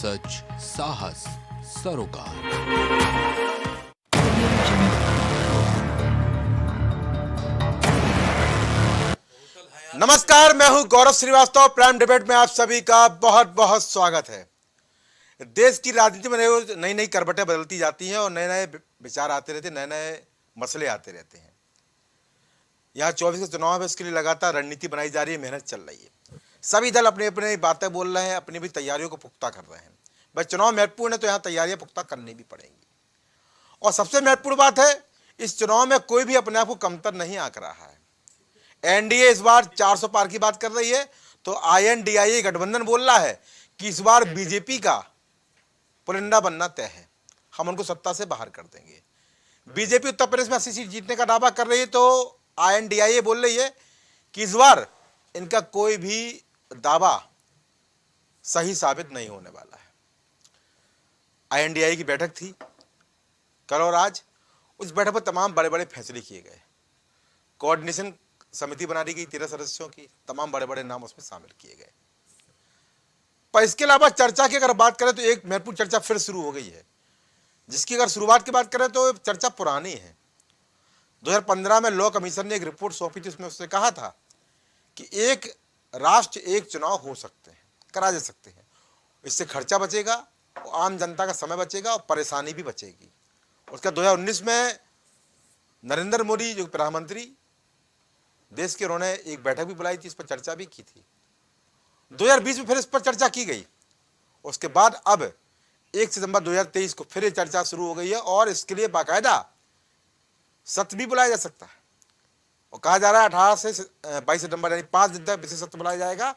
सच, साहस, सरोकार। नमस्कार, मैं हूं गौरव श्रीवास्तव। प्राइम डिबेट में आप सभी का बहुत बहुत स्वागत है। देश की राजनीति में रोज नई नई करवटें बदलती जाती हैं और नए नए विचार आते रहते हैं, नए नए मसले आते रहते हैं। यहाँ 24 के चुनाव है, इसके लिए लगातार रणनीति बनाई जा रही है, मेहनत चल रही है। सभी दल अपनी अपनी बातें बोल रहे हैं, अपनी भी तैयारियों को पुख्ता कर रहे हैं। भाई चुनाव महत्वपूर्ण है तो यहाँ तैयारियां पुख्ता करनी भी पड़ेंगी। और सबसे महत्वपूर्ण बात है, इस चुनाव में कोई भी अपने आप को कमतर नहीं आंक रहा है। एनडीए इस बार 400 पार की बात कर रही है तो आईएनडीआईए गठबंधन बोल रहा है कि इस बार बीजेपी का पुलिंदा बनना तय है, हम उनको सत्ता से बाहर कर देंगे। बीजेपी उत्तर प्रदेश में 80 सीट जीतने का दावा कर रही है तो आईएनडीआईए बोल रही है कि इस बार इनका कोई भी दावा सही साबित नहीं होने वाला है। आईएनडीआईए की बैठक थी कल और आज। उस बैठक पर तमाम बड़े बड़े फैसले किए गए। कोऑर्डिनेशन समिति बना दी गई 13 सदस्यों की, तमाम बड़े बड़े नाम उसमें शामिल किए गए। पर इसके अलावा चर्चा की अगर बात करें तो एक महत्वपूर्ण चर्चा फिर शुरू हो गई है, जिसकी अगर शुरुआत की बात करें तो चर्चा पुरानी है। 2015 में लॉ कमीशन ने एक रिपोर्ट सौंपी थी, उसमें उसने कहा था कि एक राष्ट्र एक चुनाव हो सकते हैं, करा जा सकते हैं। इससे खर्चा बचेगा, आम जनता का समय बचेगा और परेशानी भी बचेगी। उसका 2019 में नरेंद्र मोदी जो प्रधानमंत्री देश के, उन्होंने एक बैठक भी बुलाई थी, इस पर चर्चा भी की थी। 2020 में फिर इस पर चर्चा की गई। उसके बाद अब 1 सितंबर 2023 को फिर ये चर्चा शुरू हो गई है और इसके लिए बाकायदा सत्र भी बुलाया जा सकता है। और कहा जा रहा है 18 से 22 सितंबर यानी 5 दिन तक विशेष सत्र बुलाया जाएगा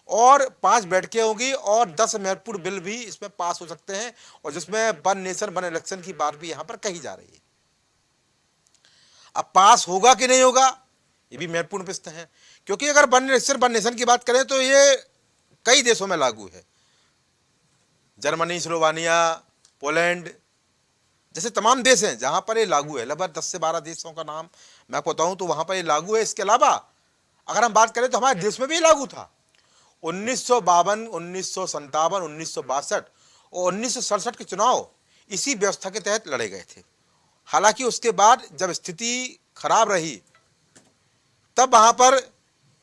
और 5 बैठकें होंगी और 10 महत्वपूर्ण बिल भी इसमें पास हो सकते हैं, और जिसमें वन नेशन वन इलेक्शन की बात भी यहां पर कही जा रही है। अब पास होगा कि नहीं होगा, ये भी महत्वपूर्ण प्रश्न है, क्योंकि अगर वन नेशन की बात करें तो ये कई देशों में लागू है। जर्मनी, स्लोवानिया, पोलैंड जैसे तमाम देश हैं जहां पर ये लागू है। लगभग 10 से 12 देशों का नाम मैं आपको बताऊं तो वहां पर ये लागू है। इसके अलावा अगर हम बात करें तो हमारे देश में भी लागू था। 1952, 1957, 1962 और 1967 के चुनाव इसी व्यवस्था के तहत लड़े गए थे। हालांकि उसके बाद जब स्थिति खराब रही तब वहां पर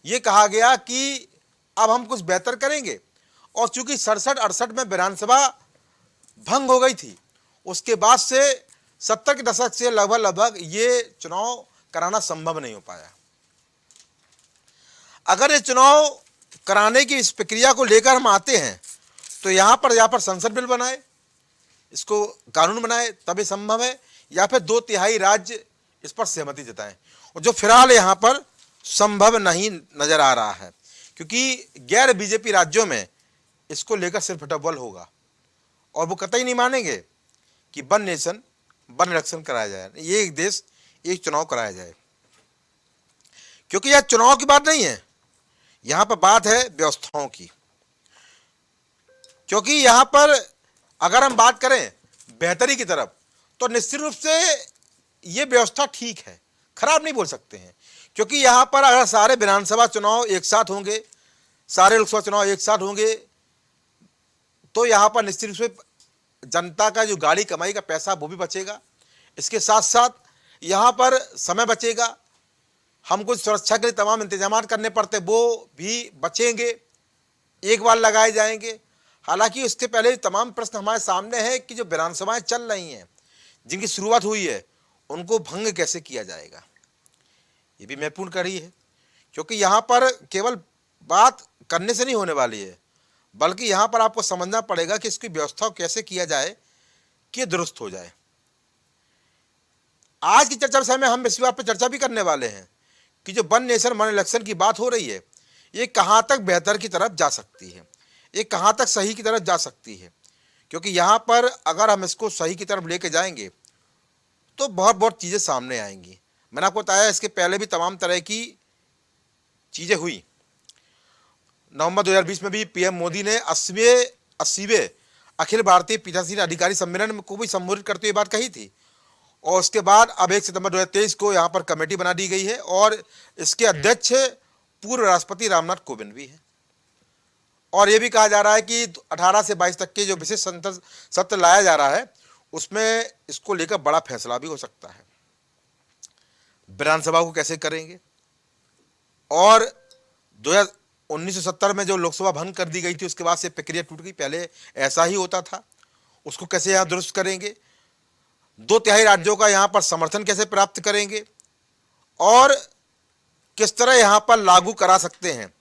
यह कहा गया कि अब हम कुछ बेहतर करेंगे। और चूंकि 67-68 में विधानसभा भंग हो गई थी, उसके बाद से 70 के दशक से लगभग ये चुनाव कराना संभव नहीं हो पाया। अगर ये चुनाव कराने की इस प्रक्रिया को लेकर हम आते हैं तो यहाँ पर संसद बिल बनाए, इसको कानून बनाए, तभी संभव है, या फिर 2/3 राज्य इस पर सहमति जताएं। और जो फिलहाल यहाँ पर संभव नहीं नजर आ रहा है, क्योंकि गैर बीजेपी राज्यों में इसको लेकर सिर्फ डबल होगा और वो कतई नहीं मानेंगे कि वन नेशन वन इलेक्शन कराया जाए, ये एक देश एक चुनाव कराया जाए। क्योंकि यह चुनाव की बात नहीं है, यहां पर बात है व्यवस्थाओं की। क्योंकि यहां पर अगर हम बात करें बेहतरी की तरफ तो निश्चित रूप से यह व्यवस्था ठीक है, खराब नहीं बोल सकते हैं। क्योंकि यहां पर अगर सारे विधानसभा चुनाव एक साथ होंगे, सारे लोकसभा चुनाव एक साथ होंगे, तो यहां पर निश्चित रूप से जनता का जो गाड़ी कमाई का पैसा वो भी बचेगा। इसके साथ साथ यहां पर समय बचेगा, हमको सुरक्षा के लिए तमाम इंतजाम करने पड़ते वो भी बचेंगे, एक बार लगाए जाएंगे। हालांकि उसके पहले तमाम प्रश्न हमारे सामने हैं कि जो विधानसभाएं चल रही हैं, जिनकी शुरुआत हुई है, उनको भंग कैसे किया जाएगा, ये भी महत्वपूर्ण कड़ी है। क्योंकि यहाँ पर केवल बात करने से नहीं होने वाली है, बल्कि यहाँ पर आपको समझना पड़ेगा कि इसकी व्यवस्था कैसे किया जाए कि दुरुस्त हो जाए। आज की चर्चा में हम इस बात पर चर्चा भी करने वाले हैं कि जो वन नेशन वन इलेक्शन की बात हो रही है, ये कहाँ तक बेहतर की तरफ जा सकती है, ये कहाँ तक सही की तरफ जा सकती है। क्योंकि यहाँ पर अगर हम इसको सही की तरफ लेके जाएंगे तो बहुत बहुत चीज़ें सामने आएंगी। मैंने आपको बताया इसके पहले भी तमाम तरह की चीज़ें हुई। नवंबर 2020 में भी पीएम मोदी ने 80वें अखिल भारतीय पीठासीन अधिकारी सम्मेलन को भी संबोधित करते हुए बात कही थी। और उसके बाद अब 1 सितंबर 2023 को यहाँ पर कमेटी बना दी गई है और इसके अध्यक्ष पूर्व राष्ट्रपति रामनाथ कोविंद भी हैं। और ये भी कहा जा रहा है कि 18 से 22 तक के जो विशेष सत्र लाया जा रहा है उसमें इसको लेकर बड़ा फैसला भी हो सकता है। विधानसभा को कैसे करेंगे, और 1970 में जो लोकसभा भंग कर दी गई थी उसके बाद से प्रक्रिया टूट गई, पहले ऐसा ही होता था, उसको कैसे यहाँ दुरुस्त करेंगे, 2/3 राज्यों का यहाँ पर समर्थन कैसे प्राप्त करेंगे और किस तरह यहाँ पर लागू करा सकते हैं,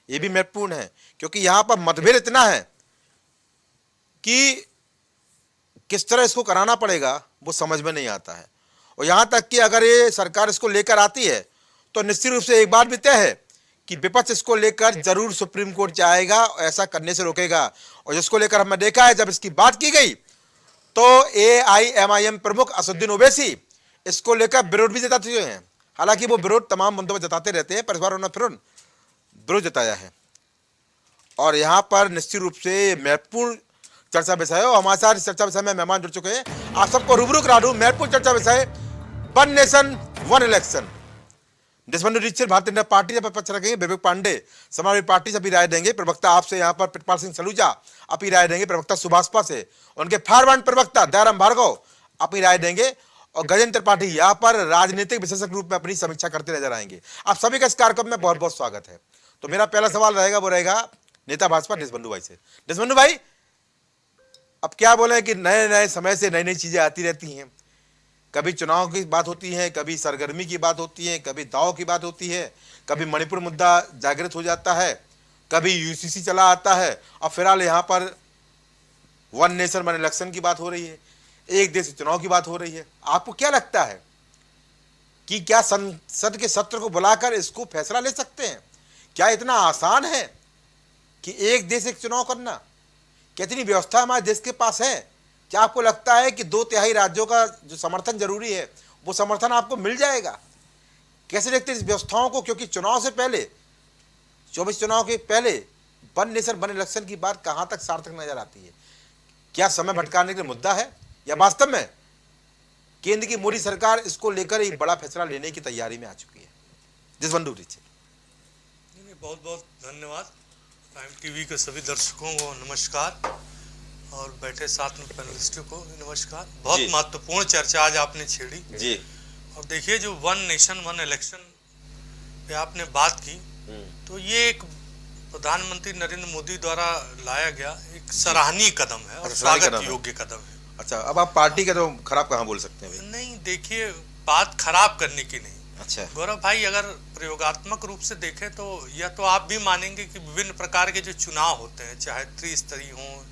ये भी महत्वपूर्ण है। क्योंकि यहाँ पर मतभेद इतना है कि किस तरह इसको कराना पड़ेगा वो समझ में नहीं आता है। और यहाँ तक कि अगर ये सरकार इसको लेकर आती है तो निश्चित रूप से एक बात भी तय है कि विपक्ष इसको लेकर जरूर सुप्रीम कोर्ट जाएगा और ऐसा करने से रोकेगा। और जिसको लेकर हमने देखा है, जब इसकी बात की गई तो AIMIM प्रमुख असदुद्दीन ओवैसी इसको लेकर विरोध भी जता चुके हैं। हालांकि वो विरोध तमाम मुद्दों पर जताते रहते हैं, पर इस बार उन्होंने फिर विरोध जताया है। और यहाँ पर निश्चित रूप से महत्वपूर्ण चर्चा विषय है और हमारे साथ इस चर्चा विषय में मेहमान जुड़ चुके हैं। आप सबको रूबरू करा दूं, महत्वपूर्ण चर्चा विषय one nation one election. Deshbandhu Dikshit Bharatiya Janata party से पक्ष रखेंगे, विवेक पांडे समाजवादी पार्टी से भी राय देंगे, प्रवक्ता आपसे यहाँ पर प्रितपाल सिंह सलूजा अपनी राय देंगे, प्रवक्ता सुभाषपा से, उनके फॉरवर्ड प्रवक्ता दयाराम भार्गव अपनी राय देंगे और गजेंद्र त्रिपाठी यहाँ पर राजनीतिक विशेषज्ञ रूप में अपनी समीक्षा करते नजर आएंगे। आप सभी का इस कार्यक्रम में बहुत बहुत स्वागत है। तो मेरा पहला सवाल रहेगा वो रहेगा नेता भाजपा देशबंधु भाई से। देशबंधु भाई, अब क्या बोले कि नए नए समय से नई नई चीजें आती रहती हैं, कभी चुनाव की बात होती है, कभी सरगर्मी की बात होती है, कभी दाव की बात होती है, कभी मणिपुर मुद्दा जागृत हो जाता है, कभी UCC चला आता है और फिलहाल यहाँ पर वन नेशन वन इलेक्शन की बात हो रही है, एक देश चुनाव की बात हो रही है। आपको क्या लगता है कि क्या संसद के सत्र को बुलाकर इसको फैसला ले सकते हैं? क्या इतना आसान है कि एक देश एक चुनाव करना? कितनी व्यवस्था हमारे देश के पास है? क्या आपको लगता है कि 2/3 राज्यों का जो समर्थन जरूरी है वो समर्थन आपको मिल जाएगा? कैसे देखते हैं इस व्यवस्थाओं को? क्योंकि चुनाव से पहले 24 चुनाव के पहले वन नेशन वन इलेक्शन की बात कहां तक सार्थक नजर आती है? क्या समय भटकाने के लिए मुद्दा है या वास्तव में केंद्र की मोदी सरकार इसको लेकर एक बड़ा फैसला लेने की तैयारी में आ चुकी है? देशबंधु दीक्षित। बहुत बहुत धन्यवाद। प्राइम टीवी के सभी दर्शकों को नमस्कार और बैठे साथ में पैनलिस्टों को नमस्कार। बहुत महत्वपूर्ण चर्चा आज आपने छेड़ी जी। और देखिए, जो वन नेशन वन इलेक्शन पे आपने बात की तो ये एक प्रधानमंत्री नरेंद्र मोदी द्वारा लाया गया एक सराहनीय कदम है और स्वागत योग्य कदम है। अच्छा, अब आप पार्टी का तो खराब कहाँ बोल सकते हैं? नहीं, देखिए, बात खराब करने की नहीं। अच्छा गौरव भाई, अगर प्रयोगात्मक रूप से देखें तो यह तो आप भी मानेंगे कि विभिन्न प्रकार के जो चुनाव होते हैं, चाहे त्रिस्तरीय हो,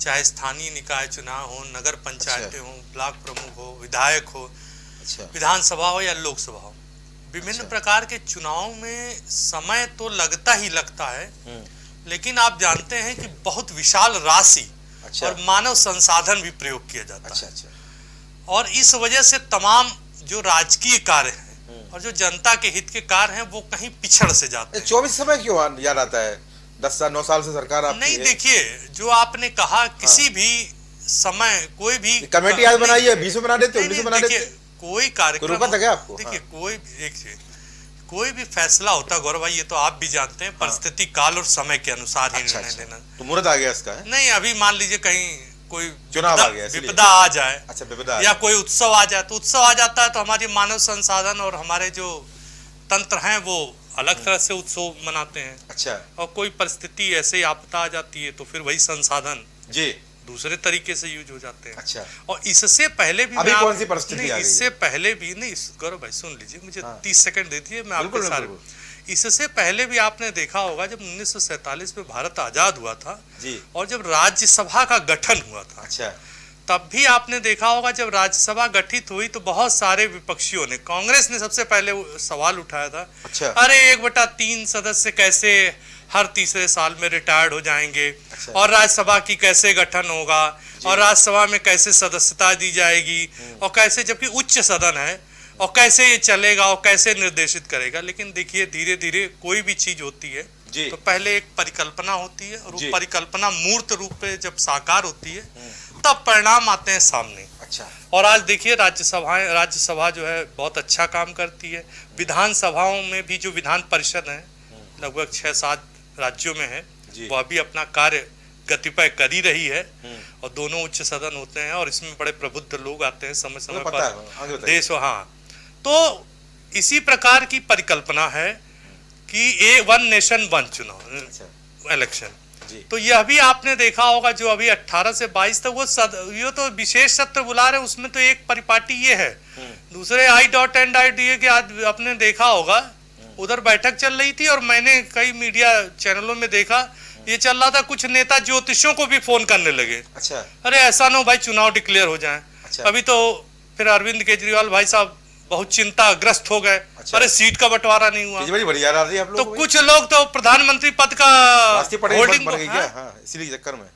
चाहे स्थानीय निकाय चुनाव हो, नगर पंचायतें हो, ब्लॉक प्रमुख हो, विधायक हो, विधानसभा हो या लोकसभा हो, विभिन्न प्रकार के चुनाव में समय तो लगता ही लगता है, लेकिन आप जानते हैं कि बहुत विशाल राशि और मानव संसाधन भी प्रयोग किया जाता है। और इस वजह से तमाम जो राजकीय कार्य हैं और जो जनता के हित के कार्य हैं वो कहीं पिछड़ से जाते हैं। 24 समय क्यों याद आता है? 10 साल 9 साल से सरकार आपकी नहीं, देखिए, जो आपने कहा किसी भी समय कोई भी कमेटी आज बनाई है, 20 में बना देते, 19 में बना देते, कोई कार्यक्रम आपको? देखिए, कोई भी फैसला होता है गौरव भाई, ये तो आप भी जानते हैं, परिस्थिति काल और समय के अनुसार ही निर्णय लेना। तो मुहूर्त आ गया इसका? नहीं, अभी मान लीजिए कहीं कोई चुनाव आ गया, विपदा आ जाए, विपदा या कोई उत्सव आ जाए, तो उत्सव आ जाता है तो हमारी मानव संसाधन और हमारे जो तंत्र हैं वो अलग तरह से उत्सव मनाते हैं। अच्छा। और कोई परिस्थिति ऐसे ही आपदा आ जाती है तो फिर वही संसाधन जी दूसरे तरीके से यूज हो जाते हैं। अच्छा। और इससे पहले भी अभी कौन सी परिस्थिति आ गई? इससे पहले भी नहीं, गौरव भाई सुन लीजिए, मुझे 30 सेकंड दे दीजिए, मैं आपको सारे। इससे पहले भी आपने देखा होगा जब 1947 में भारत आजाद हुआ था जी, और जब राज्यसभा का गठन हुआ था, अच्छा, तब भी आपने देखा होगा जब राज्यसभा गठित हुई तो बहुत सारे विपक्षियों ने, कांग्रेस ने सबसे पहले सवाल उठाया था, अच्छा, अरे 1/3 सदस्य कैसे हर तीसरे साल में रिटायर्ड हो जाएंगे, अच्छा, और राज्यसभा की कैसे गठन होगा और राज्यसभा में कैसे सदस्यता दी जाएगी और कैसे, जबकि उच्च सदन है, और कैसे ये चलेगा और कैसे निर्देशित करेगा। लेकिन देखिए, धीरे धीरे कोई भी चीज होती है तो पहले एक परिकल्पना होती है और वो परिकल्पना मूर्त रूप पे जब साकार होती है तब परिणाम आते हैं सामने। अच्छा। और आज देखिए, राज्यसभा जो है बहुत अच्छा काम करती है। विधानसभाओं में भी जो विधान परिषद है लगभग 6-7 राज्यों में है जी। वह भी अपना कार्य गतिपय कर ही रही है और दोनों उच्च सदन होते हैं और इसमें बड़े प्रबुद्ध लोग आते हैं समय समय पता है, आगे पर बताइए। देश। हाँ, तो इसी प्रकार की परिकल्पना है कि वन नेशन वन चुनाव इलेक्शन। जी। तो यह भी आपने देखा होगा जो अभी 18 से 22 तक ये तो विशेष सत्र बुला रहे, उसमें तो एक परिपाटी ये है, दूसरे I.NID के आज आपने देखा होगा उधर बैठक चल रही थी और मैंने कई मीडिया चैनलों में देखा ये चल रहा था, कुछ नेता ज्योतिषियों को भी फोन करने लगे। अच्छा। अरे ऐसा ना हो भाई चुनाव डिक्लेयर हो जाए। अच्छा। अभी तो फिर अरविंद केजरीवाल भाई साहब बहुत चिंताग्रस्त हो गए। अच्छा। अरे सीट का बंटवारा नहीं हुआ बड़ी बढ़िया रही आप तो लोग कुछ लोग तो प्रधानमंत्री पद का होल्डिंग बन गई क्या? हाँ, इसीलिए चक्कर में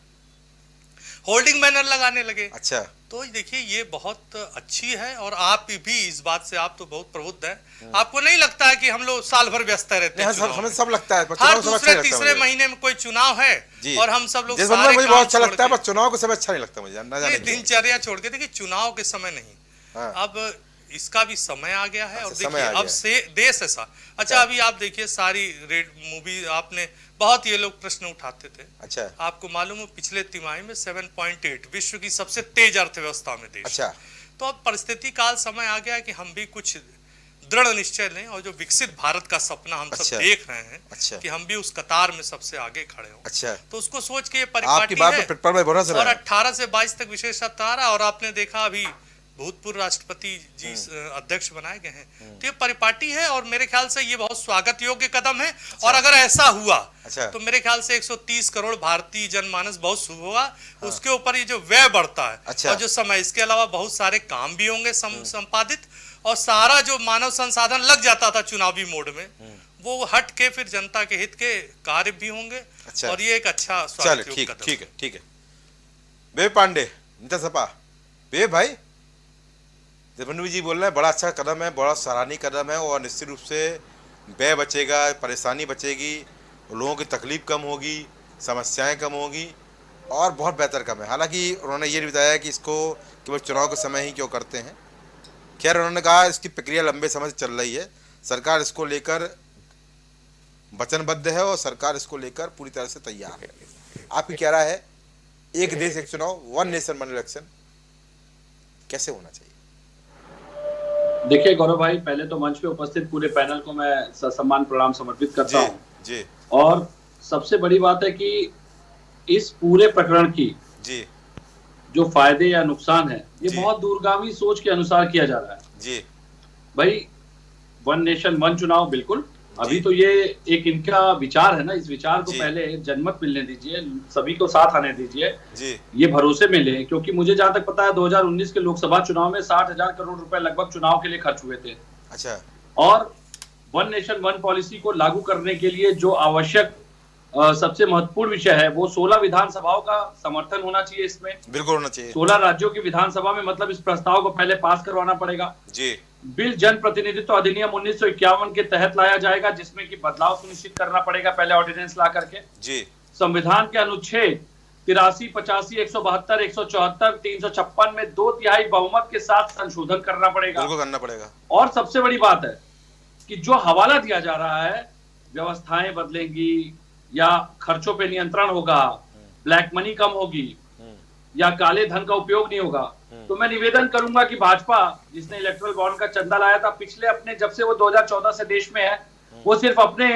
होल्डिंग बैनर लगाने लगे। अच्छा। तो देखिए ये बहुत अच्छी है और आप भी इस बात से आप तो बहुत प्रबुद्ध हैं। आपको नहीं लगता है कि हम लोग साल भर व्यस्त रहते हैं? हमें सब लगता है, हर दूसरे तीसरे महीने में कोई चुनाव है और हम सब लोग सारे मुझे बहुत अच्छा लगता है, पर चुनाव के समय अच्छा नहीं लगता मुझे। दिनचर्या छोड़ के देखिए चुनाव के समय नहीं, अब इसका भी समय आ गया है। और देखिए अब से देश ऐसा अच्छा, अभी आप देखिए सारी रेड मूवी आपने बहुत ये लोग प्रश्न उठाते थे। अच्छा। आपको मालूम है पिछले तिमाही में 7.8 विश्व की सबसे तेज अर्थव्यवस्था में देश। अच्छा। तो अब परिस्थिति काल समय आ गया कि हम भी कुछ दृढ़ निश्चय लें और जो विकसित भारत का सपना हम सब देख रहे हैं। अच्छा। कि हम भी उस कतार में सबसे आगे खड़े हों। अच्छा। तो उसको सोच के ये परिपाटी है और 18 से 22 तक विशेष सत्र आ रहा है और आपने देखा अभी भूतपूर्व राष्ट्रपति जी अध्यक्ष बनाए गए हैं। तो ये परिपाटी है और मेरे ख्याल से ये बहुत स्वागत योग्य कदम है। अच्छा। और अगर ऐसा हुआ तो मेरे ख्याल से 130 करोड़ भारतीय जनमानस बहुत शुभ होगा। हाँ। उसके ऊपर ये जो व्यय बढ़ता है। अच्छा। और जो समय, इसके अलावा बहुत सारे काम भी होंगे संपादित और सारा जो मानव संसाधन लग जाता था चुनावी मोड में वो हट के फिर जनता के हित के कार्य भी होंगे। अच्छा। और ये एक अच्छा स्वागत योग्य कदम। ठीक है, ठीक है। बे पांडे नेता सपा बे भाई देवेंद्र जी बोल रहे हैं बड़ा अच्छा कदम है, बड़ा सराहनीय कदम है और निश्चित रूप से व्यय बचेगा, परेशानी बचेगी, लोगों की तकलीफ कम होगी, समस्याएं कम होगी और बहुत बेहतर कम है। हालांकि उन्होंने ये भी बताया कि इसको केवल चुनाव के समय ही क्यों करते हैं। खैर उन्होंने कहा इसकी प्रक्रिया लंबे समय से चल रही है, सरकार इसको लेकर वचनबद्ध है और सरकार इसको लेकर पूरी तरह से तैयार है। आपकी क्या राय है? एक देश एक चुनाव, वन नेशन वन इलेक्शन कैसे होना चाहिए? देखिए गौरव भाई, पहले तो मंच पे उपस्थित पूरे पैनल को मैं ससम्मान प्रणाम समर्पित करता हूँ। जी। और सबसे बड़ी बात है कि इस पूरे प्रकरण की जी जो फायदे या नुकसान है ये बहुत दूरगामी सोच के अनुसार किया जा रहा है। जी भाई, वन नेशन वन चुनाव बिल्कुल, अभी तो ये एक इनका विचार है ना, इस विचार को पहले जनमत मिलने दीजिए, सभी को साथ आने दीजिए जी। ये भरोसे में ले, क्योंकि मुझे जहां तक पता है 2019 के लोकसभा चुनाव में 60,000 करोड़ रुपए लगभग चुनाव के लिए खर्च हुए थे। अच्छा। और वन नेशन वन पॉलिसी को लागू करने के लिए जो आवश्यक सबसे महत्वपूर्ण विषय है वो 16 विधानसभाओं का समर्थन होना चाहिए। इसमें बिल्कुल होना चाहिए। 16 राज्यों की विधानसभा में, मतलब इस प्रस्ताव को पहले पास करवाना पड़ेगा जी। बिल जन प्रतिनिधित्व अधिनियम 1951 के तहत लाया जाएगा, जिसमें कि बदलाव सुनिश्चित करना पड़ेगा पहले ऑर्डिनेंस ला करके जी। संविधान के अनुच्छेद 83, 85, 172, 174, 356 में 2/3 बहुमत के साथ संशोधन करना पड़ेगा। बिल्कुल करना पड़ेगा। और सबसे बड़ी बात है कि जो हवाला दिया जा रहा है, व्यवस्थाएं बदलेंगी या खर्चों पे नियंत्रण होगा, ब्लैक मनी कम होगी या काले धन का उपयोग नहीं होगा, तो मैं निवेदन करूंगा कि भाजपा जिसने इलेक्ट्रल बॉन्ड का चंदा लाया था पिछले अपने, जब से वो 2014 से देश में है, वो सिर्फ अपने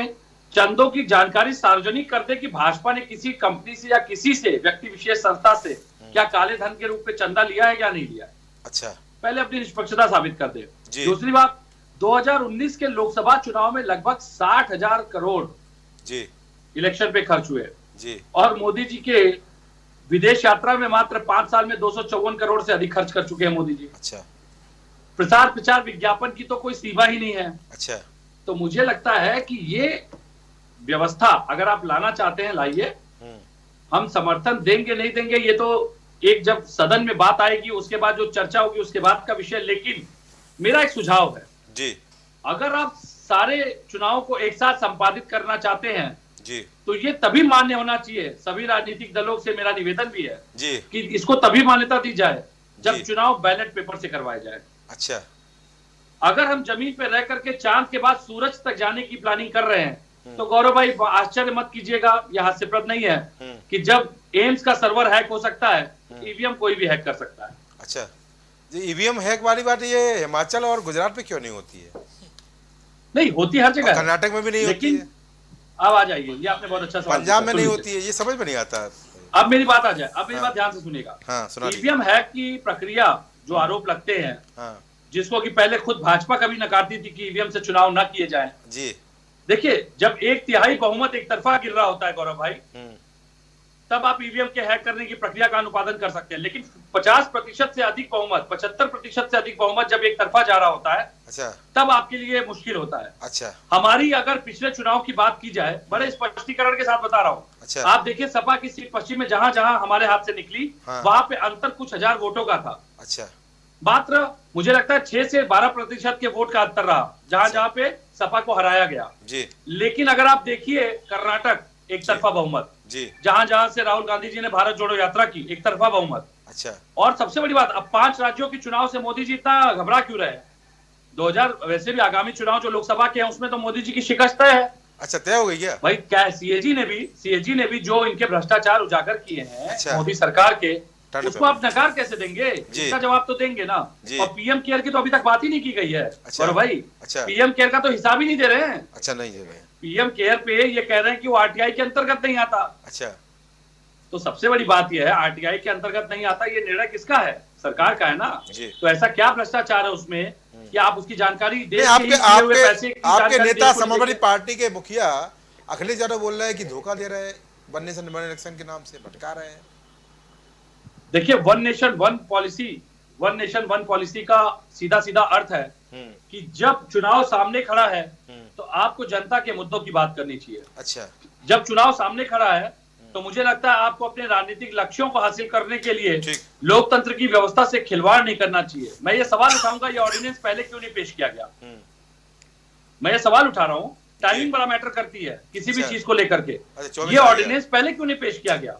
चंदों की जानकारी सार्वजनिक कर दे कि भाजपा ने किसी कंपनी से या किसी से, व्यक्ति विशेष संस्था से क्या काले धन के रूप में चंदा लिया है या नहीं लिया है। अच्छा, पहले अपनी निष्पक्षता साबित कर दे। दूसरी बात, 2019 के लोकसभा चुनाव में लगभग 60,000 करोड़ जी इलेक्शन पे खर्च हुए जी। और मोदी जी के विदेश यात्रा में मात्र 5 साल में 254 करोड़ से अधिक खर्च कर चुके हैं मोदी जी। अच्छा। प्रचार प्रचार विज्ञापन की तो कोई सीमा ही नहीं है। अच्छा। तो मुझे लगता है कि ये व्यवस्था अगर आप लाना चाहते हैं लाइए, हम समर्थन देंगे नहीं देंगे ये तो एक जब सदन में बात आएगी उसके बाद जो चर्चा होगी उसके बाद का विषय। लेकिन मेरा एक सुझाव है जी, अगर आप सारे चुनाव को एक साथ संपादित करना चाहते हैं जी, तो ये तभी मान्य होना चाहिए। सभी राजनीतिक दलों से मेरा निवेदन भी है जी कि इसको तभी मान्यता दी जाए जब चुनाव बैलेट पेपर से करवाए जाए। अच्छा। अगर हम जमीन पे रह करके चांद के बाद सूरज तक जाने की प्लानिंग कर रहे हैं तो गौरव भाई आश्चर्य मत कीजिएगा, यह हास्यप्रद नहीं है कि जब एम्स का सर्वर हैक हो सकता है, ईवीएम कोई भी हैक कर सकता है। अच्छा, ये ईवीएम हैक वाली बात ये हिमाचल और गुजरात में क्यों नहीं होती है? नहीं होती, हर जगह, कर्नाटक में भी नहीं होती है। अब आ जाइए, ये आपने बहुत अच्छा सवाल, पंजाब में नहीं होती है, ये समझ में नहीं आता। अब मेरी बात आ जाए, अब मेरी बात ध्यान से सुनिएगा। हाँ, सुना। ईवीएम हैक की प्रक्रिया जो आरोप लगते हैं, जिसको कि पहले खुद भाजपा कभी नकारती थी कि ईवीएम से चुनाव न किए जाएं। जी, देखिए, जब 1/3 बहुमत एक तरफा गिर रहा होता है गौरव भाई, तब आप ईवीएम के हैक करने की प्रक्रिया का अनुपालन कर सकते हैं। लेकिन 50% से अधिक बहुमत, 75% से अधिक बहुमत जब एक तरफा जा रहा होता है, अच्छा, तब आपके लिए मुश्किल होता है। अच्छा, हमारी अगर पिछले चुनाव की बात की जाए, बड़े स्पष्टीकरण के साथ बता रहा हूँ। अच्छा, आप देखिए सपा की सीट पश्चिम में जहां जहां हमारे हाथ से निकली, वहां पे अंतर कुछ हजार वोटों का था। अच्छा, मात्र मुझे लगता है 6 से 12% के वोट का अंतर रहा जहां जहां पे सपा को हराया गया जी। लेकिन अगर आप देखिए कर्नाटक एक तरफा बहुमत जी, जहां जहां से राहुल गांधी जी ने भारत जोड़ो यात्रा की, एक तरफा बहुमत। अच्छा, और सबसे बड़ी बात, अब 5 राज्यों के चुनाव से मोदी जी इतना घबरा क्यों रहे? 2000 वैसे भी आगामी चुनाव जो लोकसभा के हैं उसमें तो मोदी जी की शिकस्त तय है। अच्छा, तय हो गई क्या भाई? क्या सीएजी ने भी जो इनके भ्रष्टाचार उजागर किए हैं, अच्छा, मोदी सरकार के, उसको आप नकार कैसे देंगे? इसका जवाब तो देंगे ना। और पीएम केयर की तो अभी तक बात ही नहीं की गई है। अच्छा, और भाई, अच्छा, पीएम केयर का तो हिसाब ही नहीं दे रहे हैं। अच्छा, नहीं दे रहे हैं। पीएम केयर पे ये कह रहे हैं कि वो आरटीआई के अंतर्गत नहीं आता। अच्छा, तो सबसे बड़ी बात यह है, आरटीआई के अंतर्गत नहीं आता, ये निर्णय किसका है? सरकार का है ना। तो ऐसा क्या भ्रष्टाचार है उसमें कि आप उसकी जानकारी दे? आपके नेता समाजवादी पार्टी के मुखिया अखिलेश यादव बोल रहे हैं कि धोखा दे रहे हैं, वन नेशन वन इलेक्शन के नाम से भटका रहे हैं। देखिए, वन नेशन वन पॉलिसी का सीधा सीधा अर्थ है कि जब चुनाव सामने खड़ा है तो आपको जनता के मुद्दों की बात करनी चाहिए। अच्छा, जब चुनाव सामने खड़ा है तो मुझे लगता है आपको अपने राजनीतिक लक्ष्यों को हासिल करने के लिए लोकतंत्र की व्यवस्था से खिलवाड़ नहीं करना चाहिए। मैं ये सवाल उठाऊंगा, ये ऑर्डिनेंस पहले क्यों नहीं पेश किया गया? मैं ये सवाल उठा रहा हूँ, टाइमिंग बड़ा मैटर करती है किसी भी चीज को लेकर के। ये ऑर्डिनेंस पहले क्यों नहीं पेश किया गया?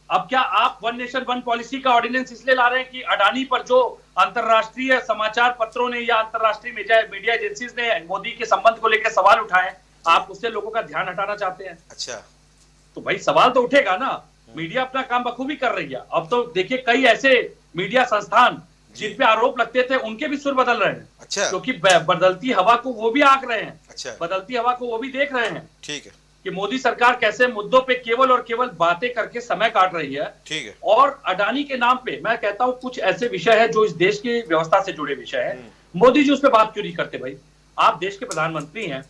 अब क्या आप वन नेशन वन पॉलिसी का ऑर्डिनेंस इसलिए ला रहे हैं कि अडानी पर जो अंतरराष्ट्रीय समाचार पत्रों ने या अंतरराष्ट्रीय मीडिया एजेंसीज ने मोदी के संबंध को लेकर सवाल उठाए, आप उससे लोगों का ध्यान हटाना चाहते हैं? अच्छा, तो भाई सवाल तो उठेगा ना। मीडिया अपना काम बखूबी कर रही है। अब तो देखिए कई ऐसे मीडिया संस्थान जिन पे आरोप लगते थे उनके भी सुर बदल रहे हैं। अच्छा, क्योंकि बदलती हवा को वो भी आंक रहे हैं। अच्छा, बदलती हवा को वो भी देख रहे हैं। ठीक है, कि मोदी सरकार कैसे मुद्दों पे केवल और केवल बातें करके समय काट रही है। ठीक है, और अडानी के नाम पे मैं कहता हूं कुछ ऐसे विषय है जो इस देश की व्यवस्था से जुड़े विषय है, मोदी जी उस पर बात क्यों नहीं करते? भाई, आप देश के प्रधानमंत्री हैं,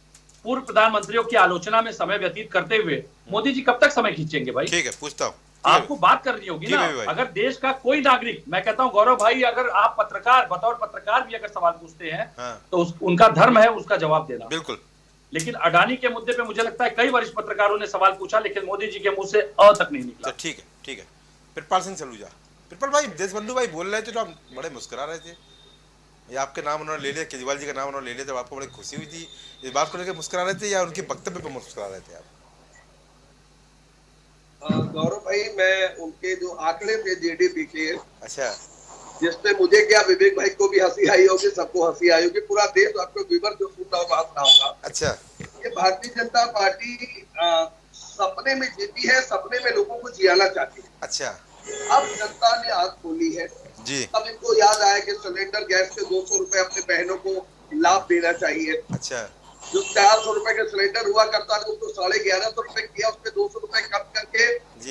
पूर्व प्रधानमंत्रियों की आलोचना में समय व्यतीत करते हुए मोदी जी कब तक समय खींचेंगे? भाई ठीक है, पूछता हूं, आपको बात करनी होगी ना। अगर देश का कोई नागरिक, मैं कहता हूं गौरव भाई, अगर आप पत्रकार, बतौर पत्रकार भी अगर सवाल पूछते हैं तो उनका धर्म है उसका जवाब देना। बिल्कुल, लेकिन अडानी के मुद्दे पे मुझे लगता है कई वरिष्ठ पत्रकारों ने सवाल पूछा लेकिन मोदी जी के मुंह से अ तक नहीं निकला। ठीक है, ठीक है। कृपाल सिंह सलूजा, कृपाल भाई, देशबंधु भाई बोल रहे थे तो आप बड़े मुस्कुरा रहे थे। ये आपके नाम उन्होंने ले लिया, केजरीवाल जी का नाम उन्होंने ले लिया, तो आपको बड़ी खुशी हुई थी? इस बात को लेकर मुस्कुरा रहे थे या उनके वक्तव्य पर मुस्कुरा रहे थे आप? गौरव भाई, मैं उनके जो आंकड़े थे जीडीपी के, अच्छा, जिसपे मुझे क्या विवेक भाई को भी हंसी आई होगी, सबको हंसी आई होगी, पूरा देश आपको विवर जो सुन रहा होगा हंस रहा होगा। अच्छा, ये भारतीय जनता पार्टी सपने में जीती है, सपने में लोगों को जियाना चाहती है। अच्छा, अब जनता ने आंख खोली है जी। अब इनको याद आया कि सिलेंडर गैस के 200 रुपए अपने बहनों को लाभ देना चाहिए। अच्छा, जो 400 रुपए का सिलेंडर हुआ करता था उसको 1150 रुपए किया, उसपे 200 रुपए कम करके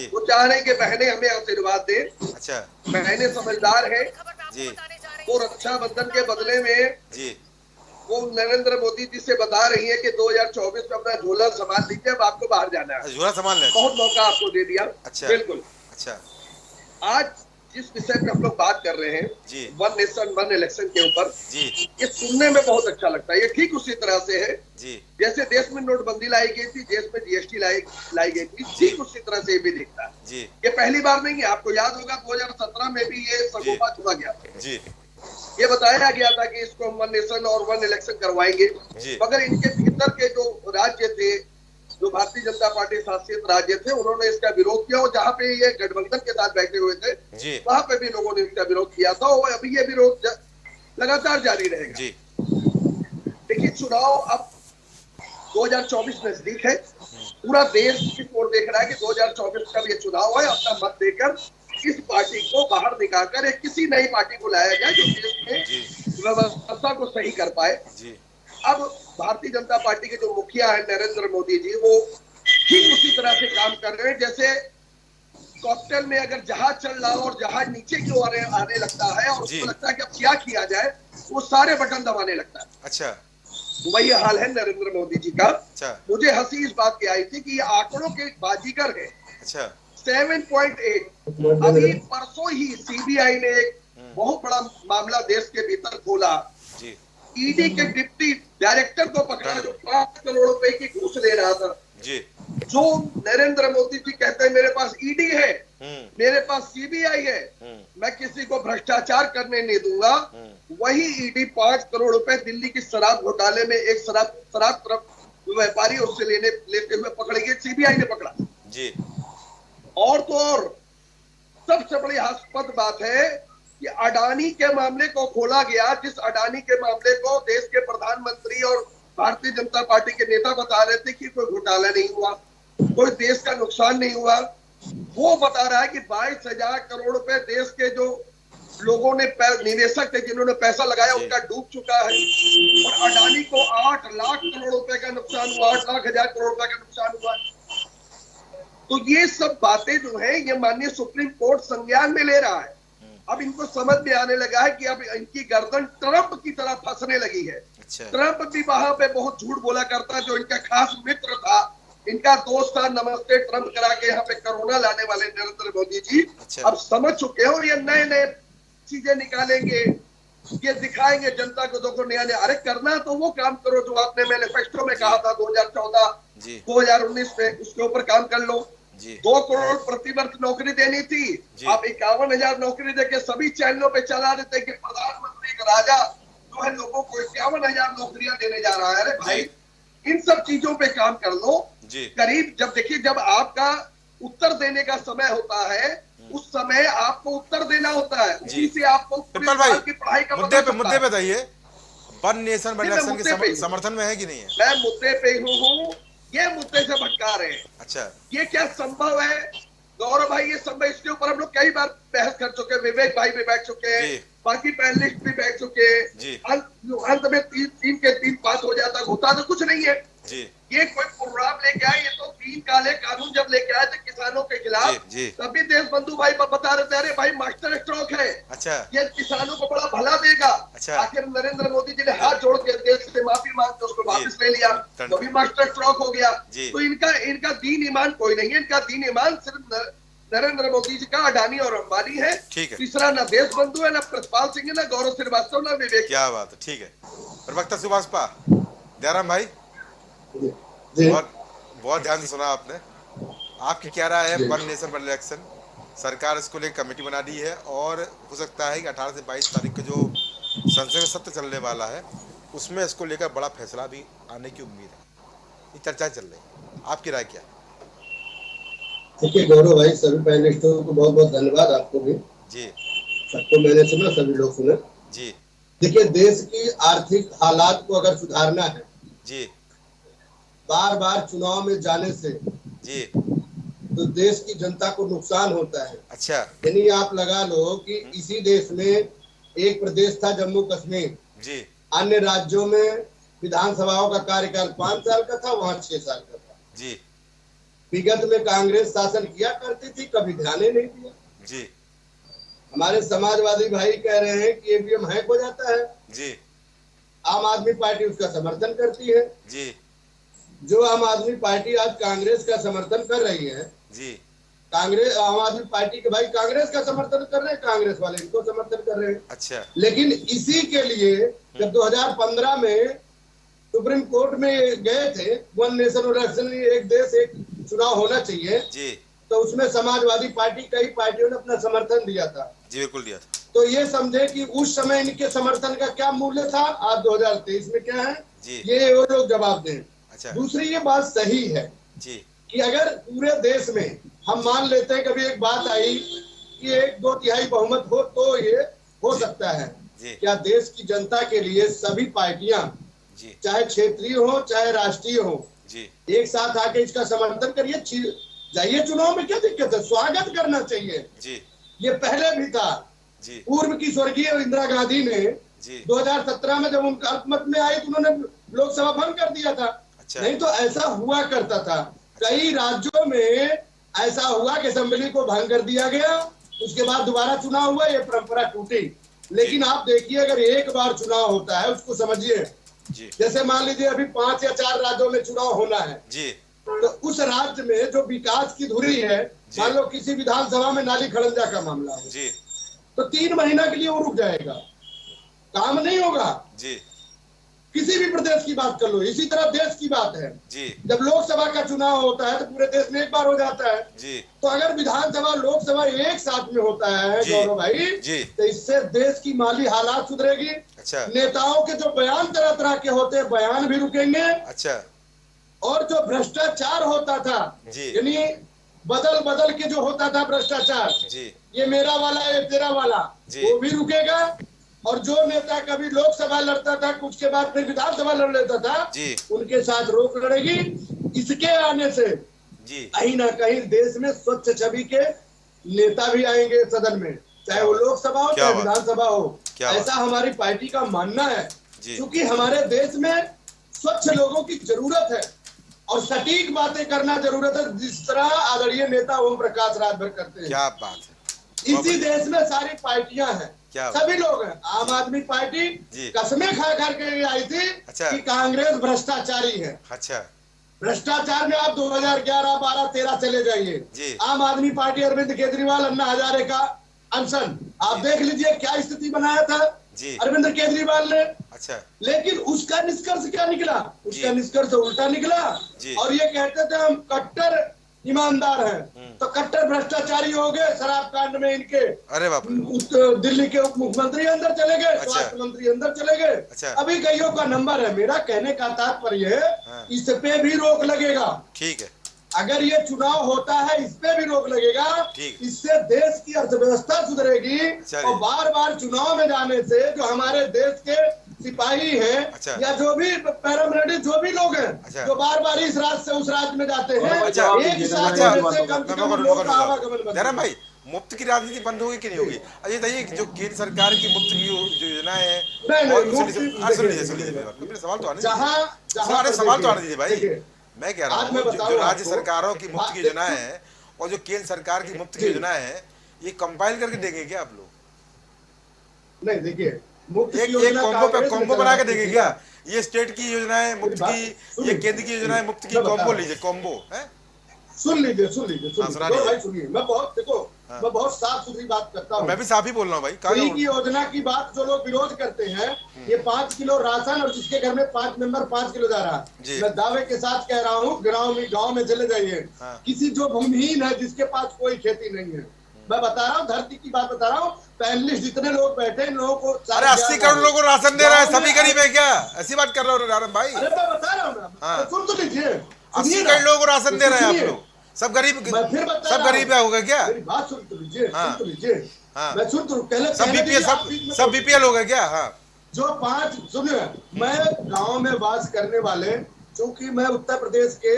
वो चाह रहे हैं कि बहनें हमें आशीर्वाद दें। अच्छा, बहनें समझदार है जी। वो रक्षाबंधन के बदले में जी वो नरेंद्र मोदी जी से बता रही है कि 2024 में अपना झोला संभाल लीजिए, अब आपको बाहर जाना है, झोला संभाल लें। बहुत मौका आपको दे दिया। अच्छा, बिल्कुल। अच्छा, आज जिस विषय पे हम लोग बात कर रहे हैं जी, वन नेशन वन इलेक्शन के ऊपर जी, ये सुनने में बहुत अच्छा लगता है। ये ठीक उसी तरह से है जी, जैसे देश में नोटबंदी लाई गई थी, देश में जीएसटी लाई गई थी, ठीक उसी तरह से ये भी दिखता है जी। ये पहली बार नहीं है, आपको याद होगा 2017 में भी ये सगोफा चुना गया जी। ये बताया गया था कि इसको हम वन नेशन और वन इलेक्शन करवाएंगे, मगर इनके भीतर के जो राज्य थे, जो भारतीय जनता पार्टी शासित राज्य थे, उन्होंने इसका विरोध किया और जहाँ पे ये गठबंधन के साथ बैठे हुए थे वहां पे भी लोगों ने इसका विरोध किया था और अभी ये विरोध लगातार जारी रहेगा। देखिए, चुनाव अब 2024 नजदीक है, पूरा देश की ओर देख रहा है कि 2024 का ये चुनाव है, अपना मत देकर इस पार्टी को बाहर निकालकर एक किसी नई पार्टी को लाया जाए जो देश में व्यवस्था को सही कर पाए। अब भारतीय जनता पार्टी के जो मुखिया है नरेंद्र मोदी जी, वो ठीक उसी तरह से काम कर रहे हैं जैसे कॉकटेल में अगर जहाज चल रहा हो और जहाज नीचे की ओर आने लगता है और उसको लगता है कि अब क्या किया जाए, वो सारे बटन दबाने लगता है। अच्छा, वही हाल है नरेंद्र मोदी जी का। अच्छा, मुझे हंसी इस बात की आई थी कि ये आंकड़ों के बाजीगर है। अच्छा, 7.8। अभी परसों ही सीबीआई ने एक बहुत बड़ा मामला देश के भीतर खोला। जी, ईडी के डिप्टी डायरेक्टर को पकड़ा जो 5 करोड़ रुपए की घूस ले रहा था। जी, जो नरेंद्र मोदी जी कहते हैं मेरे पास ईडी है, मेरे पास सीबीआई है, मैं किसी को भ्रष्टाचार करने नहीं दूंगा, वही ईडी 5 करोड़ रुपए दिल्ली की शराब घोटाले में एक शराब व्यापारी उससे लेते हुए पकड़ गए, सीबीआई ने पकड़ा। जी, और तो और सबसे बड़ी हास्यास्पद बात है कि अडानी के मामले को खोला गया, जिस अडानी के मामले को देश के प्रधानमंत्री और भारतीय जनता पार्टी के नेता बता रहे थे कि कोई घोटाला नहीं हुआ, कोई देश का नुकसान नहीं हुआ, वो बता रहा है कि 22,000 करोड़ रुपए देश के जो लोगों ने निवेशक थे जिन्होंने पैसा लगाया उनका डूब चुका है। और अडानी को 8 लाख करोड़ रुपए का नुकसान हुआ, 8 लाख हजार करोड़ रुपए का नुकसान हुआ। तो ये सब बातें जो है ये माननीय सुप्रीम कोर्ट संज्ञान में ले रहा है। अब इनको समझ में आने लगा है कि अब इनकी गर्दन ट्रंप की तरह फंसने लगी है। ट्रंप भी वहां पे बहुत झूठ बोला करता, जो इनका खास मित्र था, इनका दोस्त था, नमस्ते ट्रंप करा के यहाँ पे कोरोना लाने वाले नरेंद्र मोदी जी अब समझ चुके हो, ये नए नए चीजें निकालेंगे, ये दिखाएंगे जनता को, देखो नया नया। अरे करना तो वो काम करो जो आपने मैनिफेस्टो में कहा था 2014 2019 में, उसके ऊपर काम कर लो। 2 करोड़ प्रति वर्ष नौकरी देनी थी, आप 51,000 नौकरी देके सभी चैनलों पे चला देते कि प्रधानमंत्री का राजा जो है लोगों को 51,000 नौकरियां देने जा रहा है। अरे भाई इन सब चीजों पे काम कर लो। करीब जब देखिए जब आपका उत्तर देने का समय होता है उस समय आपको उत्तर देना होता है, उसी से आपको पूरे साल की पढ़ाई का मुद्दे पे बताइए, वन नेशन वन इलेक्शन के समर्थन में है कि नहीं है? मैं मुद्दे पे ही हूँ, ये मुद्दे से भटका रहे हैं। अच्छा, ये क्या संभव है गौरव भाई? ये संभव, इसके ऊपर हम लोग कई बार बहस कर चुके हैं, विवेक भाई भी बैठ चुके हैं, बाकी पैनलिस्ट भी बैठ चुके हैं। अंत में 3 के 3 पास हो जाता, होता तो कुछ नहीं है। ये कोई प्रोग्राम लेके आए, ये तो 3 काले कानून जब लेके आए थे किसानों के खिलाफ, तभी देश बंधु भाई बता रहे थे अरे भाई मास्टर स्ट्रोक है। अच्छा, ये किसानों को बड़ा भला देगा। अच्छा, आखिर नरेंद्र मोदी जी ने हाथ जोड़ के देश से माफी मांगते उसको वापस ले लिया, तो भी मास्टर स्ट्रोक हो गया। तो इनका दीन ईमान कोई नहीं है, इनका दीन ईमान सिर्फ नरेंद्र मोदी जी का अडानी और अंबानी है। तीसरा ना देश बंधु है, ना प्रसपाल सिंह है, ना गौरव श्रीवास्तव, ना विवेक। क्या बात है, ठीक है। प्रवक्ता सुभाष पा दयाराम भाई, बहुत ध्यान से सुना आपने, आपकी क्या राय है? वन नेशन वन इलेक्शन, सरकार इसको लेकर कमेटी बना दी है और हो सकता है कि 18 से 22 तारीख को जो संसद में सत्र चलने वाला है उसमें इसको लेकर बड़ा फैसला भी आने की उम्मीद है, ये चर्चा चल रही है, आपकी राय क्या है? देखिए गौरव भाई, सभी पैनलिस्टों को बहुत बहुत धन्यवाद, आपको भी जी, सबको मैंने सुना, सभी लोग सुने जी। देखिए देश की आर्थिक हालात को अगर सुधारना है जी, बार बार चुनाव में जाने से जी तो देश की जनता को नुकसान होता है। अच्छा, यानी आप लगा लो कि इसी देश में एक प्रदेश था जम्मू कश्मीर जी, अन्य राज्यों में विधानसभाओं का कार्यकाल 5 साल का था, वहाँ 6 साल का था जी। विगत में कांग्रेस शासन किया करती थी, कभी ध्यान ही नहीं दिया जी। हमारे समाजवादी भाई कह रहे हैं कि ईवीएम हैक हो जाता है जी, आम आदमी पार्टी उसका समर्थन करती है जी। जो आम आदमी पार्टी आज कांग्रेस का समर्थन कर रही है जी, कांग्रेस आम आदमी पार्टी के भाई कांग्रेस का समर्थन कर रहे हैं, कांग्रेस वाले इनको समर्थन कर रहे हैं। अच्छा, लेकिन इसी के लिए जब 2015 में सुप्रीम कोर्ट में गए थे, वन नेशन वन इलेक्शन, एक देश एक चुनाव होना चाहिए जी, तो उसमें समाजवादी पार्टी कई पार्टियों ने अपना समर्थन दिया था जी, बिल्कुल दिया था। तो ये समझे कि उस समय इनके समर्थन का क्या मूल्य था, आज 2023 में क्या है जी, ये वो लोग जवाब दें। अच्छा, दूसरी ये बात सही है जी कि अगर पूरे देश में हम मान लेते हैं कभी एक बात आई कि 1/2 तिहाई बहुमत हो तो ये हो सकता है, क्या देश की जनता के लिए सभी पार्टियां जी, चाहे क्षेत्रीय हो चाहे राष्ट्रीय हो, जी, एक साथ आके इसका समर्थन करिए, जाइए चुनाव में, क्या दिक्कत है? स्वागत करना चाहिए जी, ये पहले भी था। जी, पूर्व की स्वर्गीय इंदिरा गांधी ने जी, 2017 में जब उनका अल्पमत में आई तो उन्होंने लोकसभा भंग कर दिया था। अच्छा, नहीं तो ऐसा हुआ करता था, कई राज्यों में ऐसा हुआ कि असेंबली को भंग कर दिया गया, उसके बाद दोबारा चुनाव हुआ, ये परंपरा टूटी। लेकिन आप देखिए, अगर एक बार चुनाव होता है, उसको समझिए, जैसे मान लीजिए अभी 5 या 4 राज्यों में चुनाव होना है जी, तो उस राज्य में जो विकास की धुरी है, मान लो किसी विधानसभा में नाली खड़ंजा का मामला है जी, तो 3 महीना के लिए वो रुक जाएगा, काम नहीं होगा। जी, किसी भी प्रदेश की बात कर लो, इसी तरह देश की बात है। जी, जब लोकसभा का चुनाव होता है तो पूरे देश में एक बार हो जाता है। जी, तो अगर विधानसभा लोकसभा एक साथ में होता है जी, गौरव भाई, जी, तो इससे देश की माली हालात सुधरेगी। अच्छा, नेताओं के जो बयान तरह तरह के होते हैं, बयान भी रुकेंगे। अच्छा, और जो भ्रष्टाचार होता था, जी, यानी बदल बदल के जो होता था भ्रष्टाचार, जी, ये मेरा वाला ये तेरा वाला, जी, वो भी रुकेगा। और जो नेता कभी लोकसभा लड़ता था, कुछ के बाद फिर विधानसभा लड़ लेता था, जी, उनके साथ रोक लड़ेगी। इसके आने से जी, कहीं ना कहीं देश में स्वच्छ छवि के नेता भी आएंगे सदन में, चाहे वो लोकसभा हो चाहे विधानसभा हो। ऐसा हमारी पार्टी का मानना है, क्योंकि हमारे देश में स्वच्छ लोगों की जरूरत है और सटीक बातें करना जरूरत है, जिस तरह आदरणीय नेता ओम प्रकाश राज भर करते हैं। क्या बात है। इसी देश में सारी पार्टियां हैं, सभी लोग हैं। आम आदमी पार्टी कसमें खा करके आई थी कि कांग्रेस भ्रष्टाचारी है। अच्छा, भ्रष्टाचार में आप 2011, 12, 13 चले जाइए। आम आदमी पार्टी अरविंद केजरीवाल, अन्ना हजारे का अनशन, आप देख लीजिए क्या स्थिति बनाया था अरविंद केजरीवाल ने। अच्छा, लेकिन उसका निष्कर्ष क्या निकला? उसका निष्कर्ष उल्टा निकला। और ये कहते थे हम कट्टर ईमानदार हैं, तो कट्टर भ्रष्टाचारी हो गए। शराब कांड में इनके, अरे बाप रे, दिल्ली के उप मुख्यमंत्री अंदर चले गए, स्वास्थ्य मंत्री अंदर चले गए। अभी कईयों का नंबर है। मेरा कहने का तात्पर्य है, इस पे भी रोक लगेगा। ठीक है, अगर ये चुनाव होता है, इस पे भी रोक लगेगा। इससे देश की अर्थव्यवस्था सुधरेगी। और बार बार चुनाव में जाने से जो हमारे देश के सिपाही हैं या जो भी पैरामिलिट्री जो भी लोग हैं, जो बार बार इस राज्य से उस राज्य में जाते हैं, एक साथ से कम लोगों का आवागमन। जयराम भाई, मुफ्त की राजनीति बंद होगी कि नहीं होगी? अजय बताइए, जो केंद्र सरकार की मुफ्त की जो योजनाएं है, सवाल तो आने दीजिए भाई। मैं कह रहा हूँ, जो राज्य सरकारों की मुफ्त की योजनाएं हैं और जो केंद्र सरकार की मुफ्त की योजनाएं हैं, ये कंपाइल करके देंगे क्या आप लोग? नहीं, देखिए, एक कॉम्बो बना के देंगे क्या? ये स्टेट की योजनाएं मुफ्त की, ये केंद्र की योजनाएं मुफ्त की, कॉम्बो लीजिए, कॉम्बो है। सुन लीजिए भाई, सुनिए। मैं बहुत साफ सुथरी बात करता हूँ। मैं भी साफ ही बोल रहा हूँ भाई। फ्री की योजना की बात जो लोग विरोध करते हैं, ये 5 किलो राशन और जिसके घर में 5 मेंबर 5 किलो जा रहा है, मैं दावे के साथ कह रहा हूँ, गाँव में चले जाइए, किसी जो भूमिहीन है, जिसके पास कोई खेती नहीं है, मैं बता रहा हूँ, धरती की बात बता रहा हूँ, पैनलिस्ट जितने लोग बैठे इन लोगों को, अरे 80 करोड़ लोगों को राशन दे रहा है, सभी गरीब है क्या? ऐसी बात कर रहा हूँ राम भाई। अरे मैं बता रहा हूँ, सुन तो लीजिए। 80 करोड़ लोगों को राशन दे रहे हैं आप लोग, सब गरीब, सब गरीब होगा क्या? मेरी बात सुन तो लीजिए, सुन तो लीजिए। मैं सुन तो पहले सब बीपीएल हो गए क्या? हाँ, जो 5, सुनिए, मैं गांव में वास करने वाले, चूंकि मैं उत्तर प्रदेश के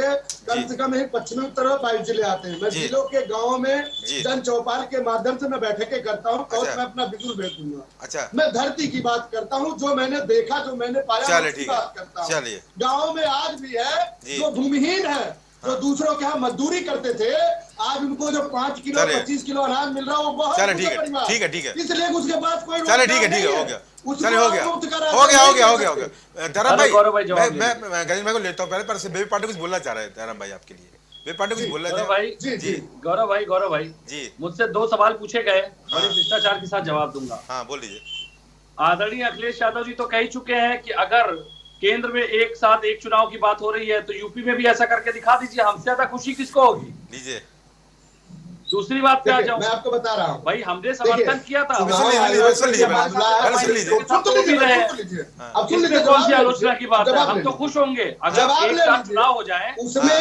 कम से कम पश्चिमी उत्तर 22 जिले आते हैं, मैं जिलों के गांव में जन चौपाल के माध्यम से मैं बैठकें करता हूँ और मैं अपना बिल्कुल भेज दूंगा। अच्छा, मैं धरती की बात करता हूँ, जो मैंने देखा, जो मैंने पाया, उसकी बात करता हूँ। गाँव में आज भी है जो भूमिहीन है, जो दूसरों के यहाँ मजदूरी करते थे, आज उनको जो 5 किलो 25 किलो अनाज मिल रहा है, वो बहुत ठीक है, इसलिए उसके पास कोई, चले ठीक है, हो गया, चले हो गया। धर्म भाई, मैं गणेश भाई को लेता हूँ पहले, पर बेबी पांडे कुछ बोलना चाह रहे हैं धर्म भाई आपके लिए। बेबी पांडे कुछ बोलना चाह रहे हैं। जी, गौरव भाई जी, मुझसे 2 सवाल पूछे गए, बड़े शिष्टाचार के साथ जवाब दूंगा। हाँ, बोल लीजिए। आदरणीय अखिलेश यादव जी तो कह ही चुके हैं कि अगर केंद्र में एक साथ एक चुनाव की बात हो रही है, तो यूपी में भी ऐसा करके दिखा दीजिए। हमसे ज्यादा खुशी किसको होगी? लीजिए। दूसरी बात क्या जाऊँ, मैं आपको बता रहा हूँ भाई, हमने समर्थन किया था। कौन सी आलोचना की बात है? हम तो खुश होंगे अगर एक साथ चुनाव हो जाए। उसमें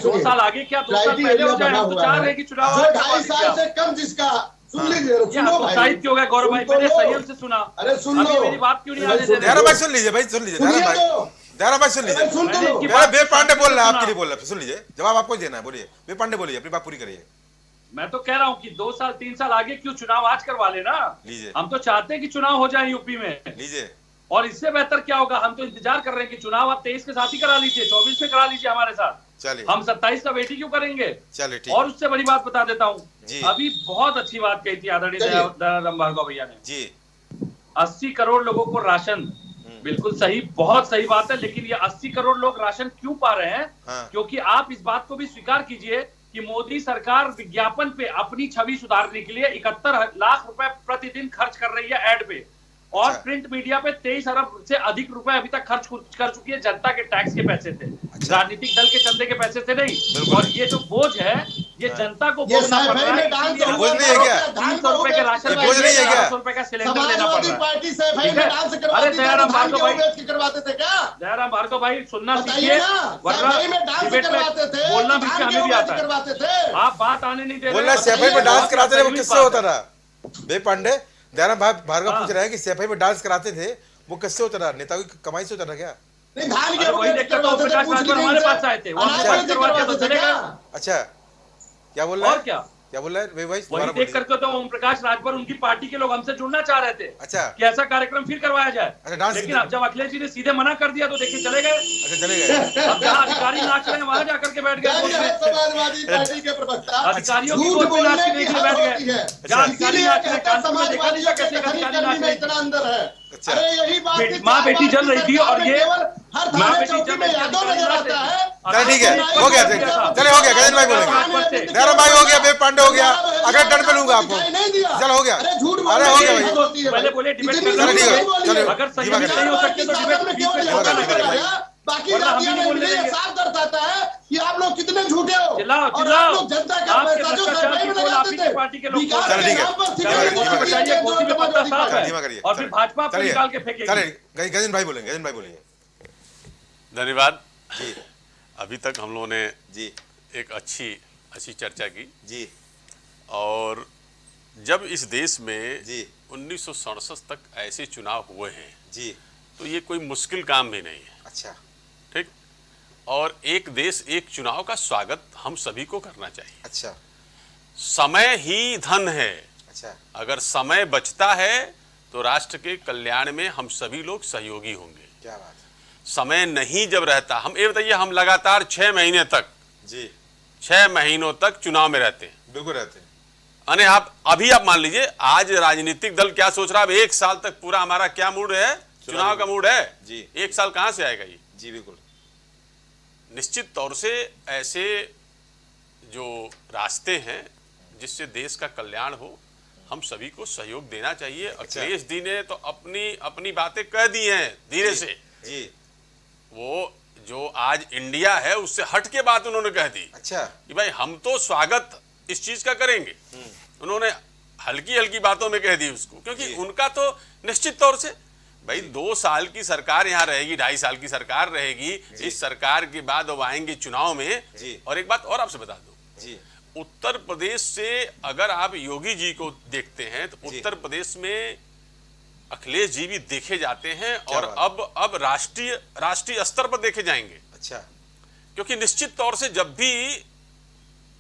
2 साल आगे क्या, 2 साल पहले हो जाए, हम तो चाह रहे हैं कि चुनाव 2.5 साल से कम जिसका सुन लीजिए, सुनो भाई, साहित्य हो गया गौरव भाई, मैंने संयम से सुना। अरे सुन लो, मेरी बात क्यों नहीं आने दे रहे? दयाराम भाई सुन लीजिए भाई, सुन लीजिए दयाराम भाई सुन लीजिए। वे पांडे बोल रहे हैं, आपके लिए बोल रहे हैं, सुन लीजिए, जवाब आपको देना है, बोलिए वे पांडे, बोलिए अपनी बात पूरी करिए। मैं तो कह रहा हूँ कि 2 साल 3 साल आगे क्यों चुनाव आज करवा लेना। लीजिए, हम तो चाहते हैं कि चुनाव हो जाए यूपी में। लीजिए, और इससे बेहतर क्या होगा, हम तो इंतजार कर रहे हैं कि चुनाव आप 23 के साथ ही करा लीजिए, 24 में करा लीजिए हमारे साथ। चलिए, हम 27 का वेट ही क्यों करेंगे। चलिए ठीक। और उससे बड़ी बात बता देता हूँ, जी। अभी बहुत अच्छी बात कही थी आदरणीय दयाराम भार्गव भैया ने जी। 80 करोड़ लोगों को राशन, बिल्कुल सही, बहुत सही बात है। लेकिन ये 80 करोड़ लोग राशन क्यों पा रहे हैं? हाँ। क्योंकि आप इस बात को भी स्वीकार कीजिए कि मोदी सरकार विज्ञापन पे अपनी छवि सुधारने के लिए 71 लाख रुपए प्रतिदिन खर्च कर रही है एड पे, और अच्छा। प्रिंट मीडिया पे 23 अरब से अधिक रुपए अभी तक खर्च कर चुकी है। जनता के टैक्स के पैसे से, अच्छा। राजनीतिक दल के चंदे के पैसे से नहीं। और ये जो बोझ है, ये जनता को ये बोझना पड़ रहा है। बोझ नहीं है क्या? 300 रुपए के राशन, बोझ नहीं है क्या? 400 रुपए का सिलेंडर लेना पड़ समाजवादी रहा है। पार्टी से भाई में डांस करवाती अरे दयाराम भार्गव भाई, करवाते थे क्या? दयाराम भार्गव भाई सुनना बताइए सीखिए, ना, वरना सफाई में डांस डिबेट में करवाते थे, बोलना भी हमें भी आता है। करवाते थे। आप बात आने नहीं दे रहे। बोल रहे सैफई में डांस कराते थे, वो किससे होता था? वे पांडे, दयाराम भार्गव पूछ रहे हैं कि सैफई में डांस कराते थे, वो किससे होता था? नेताओं की कमाई से होता था क्या? नहीं, धान अरे वही देखकर तो ओम प्रकाश राजभर हमारे पास आए थे, वो हमसे बात करवाते तो चलेगा। अच्छा, क्या बोल रहा है? और क्या बोल रहा है? वही वही देख करके तो ओम प्रकाश राजभर, उनकी पार्टी के लोग हमसे जुड़ना चाह रहे थे। अच्छा, कि ऐसा कार्यक्रम फिर करवाया जाए। डांस, लेकिन अब जब अखिलेश जी ने सीधे मना कर दिया तो देखिए चले गए। अच्छा चले गए। अब जहाँ अधिकारी नाच रहे हैं वहां जाकर के बैठ गए। समाजवादी पार्टी के प्रवक्ता अधिकारियों की गोद में नाचने के लिए बैठ गए। जहाँ अधिकारी नाच रहे, कानपुर में देखा नहीं था कैसे अधिकारी नाच रहे। इतना अंदर है। अच्छा। अरे यही बात, माँ बेटी जल रही थी, और ये हर थाने चौकी में यादव नजर आता है। चल ठीक है, हो गया, चले हो गया, गजेंद्र भाई बोलेंगे, दयाराम भाई हो गया, वे पांडे हो गया, अगर टर्न पे लूंगा आपको। चल हो गया, अरे झूठ, अरे हो गया भाई, पहले बोले डिबेट चलो ठीक है, चलो अगर सही नहीं हो सकते तो डिबेट में बीच में झगड़ा नहीं करेंगे। बाकी वरना हम ही नहीं बोलने देंगे। साफ दर्शाता है कि आप लोग कितने झूठे हो। चिल्लाओ, और चिल्लाओ। आप लोग जनता का आपके पैसा जो भ्रष्टाचार सफाई की में पोल आप लगाते ही थे, के पार्टी के लोग विकास चलो ठीक है, के नाम पर चलिए, सिर्फ बताइए, गोदी में पत्ता साफ है, धीमा करिए, और फिर भाजपा आपको निकाल के फेंकेगी। चलिए गजेंद्र भाई बोलेंगे, गजेंद्र भाई बोलिए। धन्यवाद जी। अभी तक हम लोगों ने जी एक अच्छी चर्चा की जी। और जब इस देश में जी 1967 तक ऐसे चुनाव हुए हैं जी, तो ये कोई मुश्किल काम भी नहीं है। अच्छा, ठीक, और एक देश एक चुनाव का स्वागत हम सभी को करना चाहिए। अच्छा, समय ही धन है। अच्छा, अगर समय बचता है तो राष्ट्र के कल्याण में हम सभी लोग सहयोगी होंगे। क्या बात है। समय नहीं जब रहता, हम ये बताइए, हम लगातार 6 महीने तक, जी 6 महीनों तक चुनाव में रहते हैं। बिल्कुल रहते हैं। अने आप मान लीजिए, आज राजनीतिक दल क्या सोच रहा है, अब 1 साल तक पूरा हमारा क्या मूड है, चुनाव का मूड है जी। 1 साल कहां से आएगा ये? जी बिल्कुल। निश्चित तौर से ऐसे जो रास्ते हैं जिससे देश का कल्याण हो, हम सभी को सहयोग देना चाहिए। अखिलेश जी ने तो अपनी बातें कह दी हैं धीरे से जी। वो जो आज इंडिया है उससे हट के बात उन्होंने कह दी। अच्छा, कि भाई हम तो स्वागत इस चीज का करेंगे। उन्होंने हल्की बातों में कह दी उसको, क्योंकि उनका तो निश्चित तौर से भाई 2 साल की सरकार यहाँ रहेगी, 2.5 साल की सरकार रहेगी। इस सरकार के बाद वो आएंगे चुनाव में। और एक बात और आपसे बता दूं जी, उत्तर प्रदेश से अगर आप योगी जी को देखते हैं तो उत्तर प्रदेश में अखिलेश जी भी देखे जाते हैं, और अब राष्ट्रीय स्तर पर देखे जाएंगे। अच्छा, क्योंकि निश्चित तौर से जब भी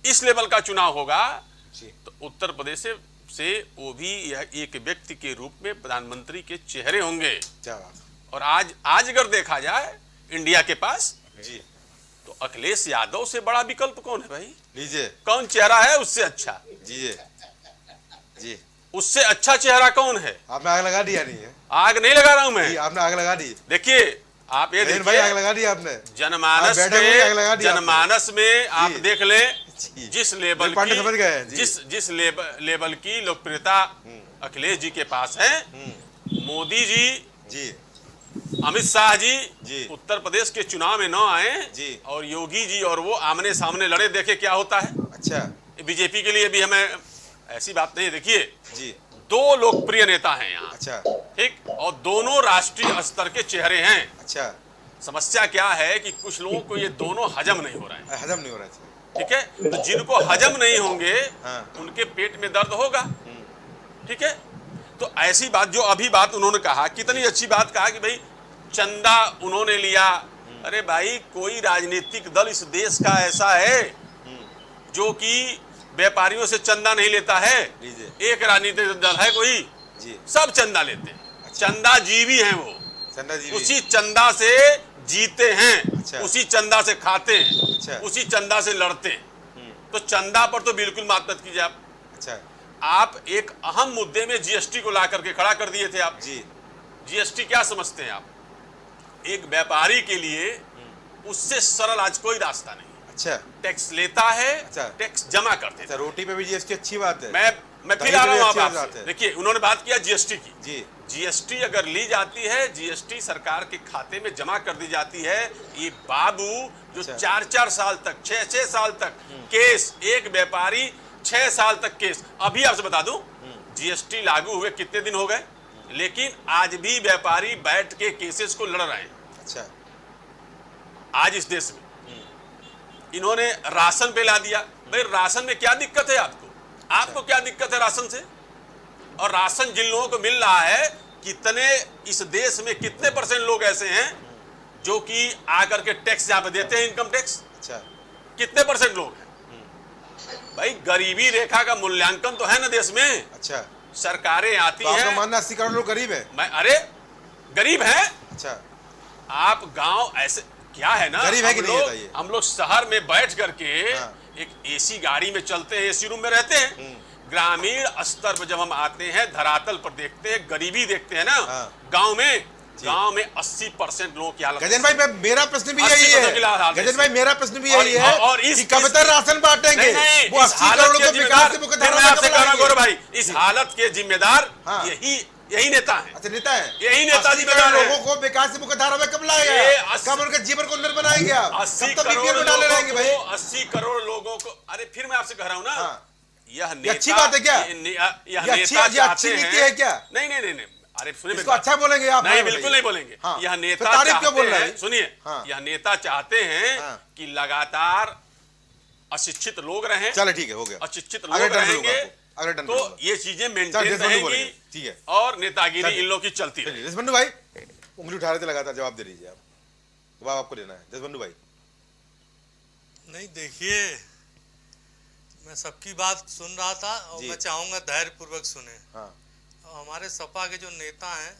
इस लेवल का चुनाव होगा तो उत्तर प्रदेश से वो भी एक व्यक्ति के रूप में प्रधानमंत्री के चेहरे होंगे। क्या बात। और आज अगर देखा जाए इंडिया के पास जी, तो अखिलेश यादव से बड़ा विकल्प कौन है भाई? लीजिए, कौन चेहरा है उससे अच्छा? जी जी, उससे अच्छा चेहरा कौन है? आपने आग लगा दी नहीं है? आग नहीं लगा रहा हूं मैं। आपने आग लगा दी। देखिए, आप ये भाई आग लगा दी आपने। जनमानस में आप देख लें, जिस लेवल पांडे समझ गए। जिस लेवल की लोकप्रियता अखिलेश जी के पास है, मोदी जी, अमित शाह जी उत्तर प्रदेश के चुनाव में न आए और योगी जी और वो आमने सामने लड़े, देखे क्या होता है। अच्छा, बीजेपी के लिए भी हमें ऐसी बात नहीं। देखिए जी, 2 लोकप्रिय नेता हैं यहाँ। अच्छा, ठीक, और दोनों राष्ट्रीय स्तर के चेहरे हैं। अच्छा, समस्या क्या है कि कुछ लोगों को ये दोनों हजम नहीं हो रहा है। हजम नहीं हो रहा है। ठीक है, तो जिनको हजम नहीं होंगे हाँ। उनके पेट में दर्द होगा। ठीक है। तो ऐसी बात, जो अभी बात उन्होंने कहा, कितनी अच्छी बात कहा कि भाई चंदा उन्होंने लिया। अरे भाई, कोई राजनीतिक दल इस देश का ऐसा है जो कि व्यापारियों से चंदा नहीं लेता है? एक राजनीतिक दल है कोई? सब चंदा लेते हैं। चंदा जीवी हैं वो, उसी चंदा से जीते हैं, उसी चंदा से खाते हैं, उसी चंदा से लड़ते हैं। तो चंदा पर तो बिल्कुल बात मत कीजिए आप। आप एक अहम मुद्दे में जीएसटी को ला करके खड़ा कर दिए थे आप। जीएसटी क्या समझते हैं आप? एक व्यापारी के लिए उससे सरल आज कोई रास्ता नहीं। टैक्स लेता है, टैक्स जमा करते हैं। रोटी पे भी जीएसटी अच्छी बात है। मैं फिर आ रहा हूं आपसे। देखिए, उन्होंने बात किया जीएसटी की। जीएसटी अगर ली जाती है, जीएसटी सरकार के खाते में जमा कर दी जाती है, ये बाबू जो 4-4 साल तक, 6-6 साल तक केस, एक व्यापारी 6 साल तक केस। अभी आपसे बता दूं, जीएसटी लागू हुए कितने दिन हो गए, लेकिन आज भी व्यापारी बैठ के केसेस को लड़ रहे हैं। आज इस देश में इन्होंने राशन पे ला दिया। भाई, राशन में क्या दिक्कत है आपको? आपको क्या दिक्कत है राशन से? और राशन जिन लोगों को मिल रहा है, कितने इस देश में कितने % लोग ऐसे हैं जो कि आकर के टैक्स यहाँ पे देते हैं, इनकम टैक्स? कितने % लोग हैं? भाई, गरीबी रेखा का मूल्यांकन तो है ना देश में। सरकारें आती हैं। आपका मानना 80 करोड़ लोग गरीब है? अरे गरीब है। आप गांव ऐसे क्या है ना, गरीब है कि नहीं बताइए? हम लोग शहर में बैठ करके एक एसी गाड़ी में चलते हैं, एसी रूम में रहते हैं। ग्रामीण स्तर पर जब हम आते हैं, धरातल पर देखते हैं, गरीबी देखते हैं ना, गांव में 80% लोगों की हालत। गजन भाई, मेरा प्रश्न भी यही है। गजन भाई, मेरा प्रश्न भी यही है। और इस कब तक राशन बांटेंगे? वो 80 करोड़ के विकास से गौरव भाई, इस हालत के जिम्मेदार यही नेता है। अच्छा, नेता है। यही नेता जिम्मेदार है। लोगों को विकास से मुख्यधारा में कब लाएगा? कब उनका जीवन को उन्नत बनाएंगे आप? 80 करोड़ लोगों को। अरे फिर मैं आपसे कह रहा हूं ना, यह नेता अच्छी बात है क्या? यह नेता अच्छी नीति है क्या? नहीं। अरे सुनिए, इसको अच्छा बोलेंगे आप? नहीं, बिल्कुल नहीं बोलेंगे। यह नेता चाहते हैं, सुनिए, यह नेता चाहते हैं कि लगातार अशिक्षित लोग रहें। चलो ठीक है, हो गया। अशिक्षित लोग रहेंगे तो ये चीजें मेंटेन रहेंगी। ठीक है, और नेतागिरी इन लोगों की चलती है। जसबंधु भाई, उंगली उठा रहे थे, लगातार जवाब दे दीजिए आप। जवाब आपको देना है जसबंधु भाई। नहीं, देखिए, मैं सबकी बात सुन रहा था और मैं चाहूंगा धैर्यपूर्वक सुने। हमारे सपा के जो नेता हैं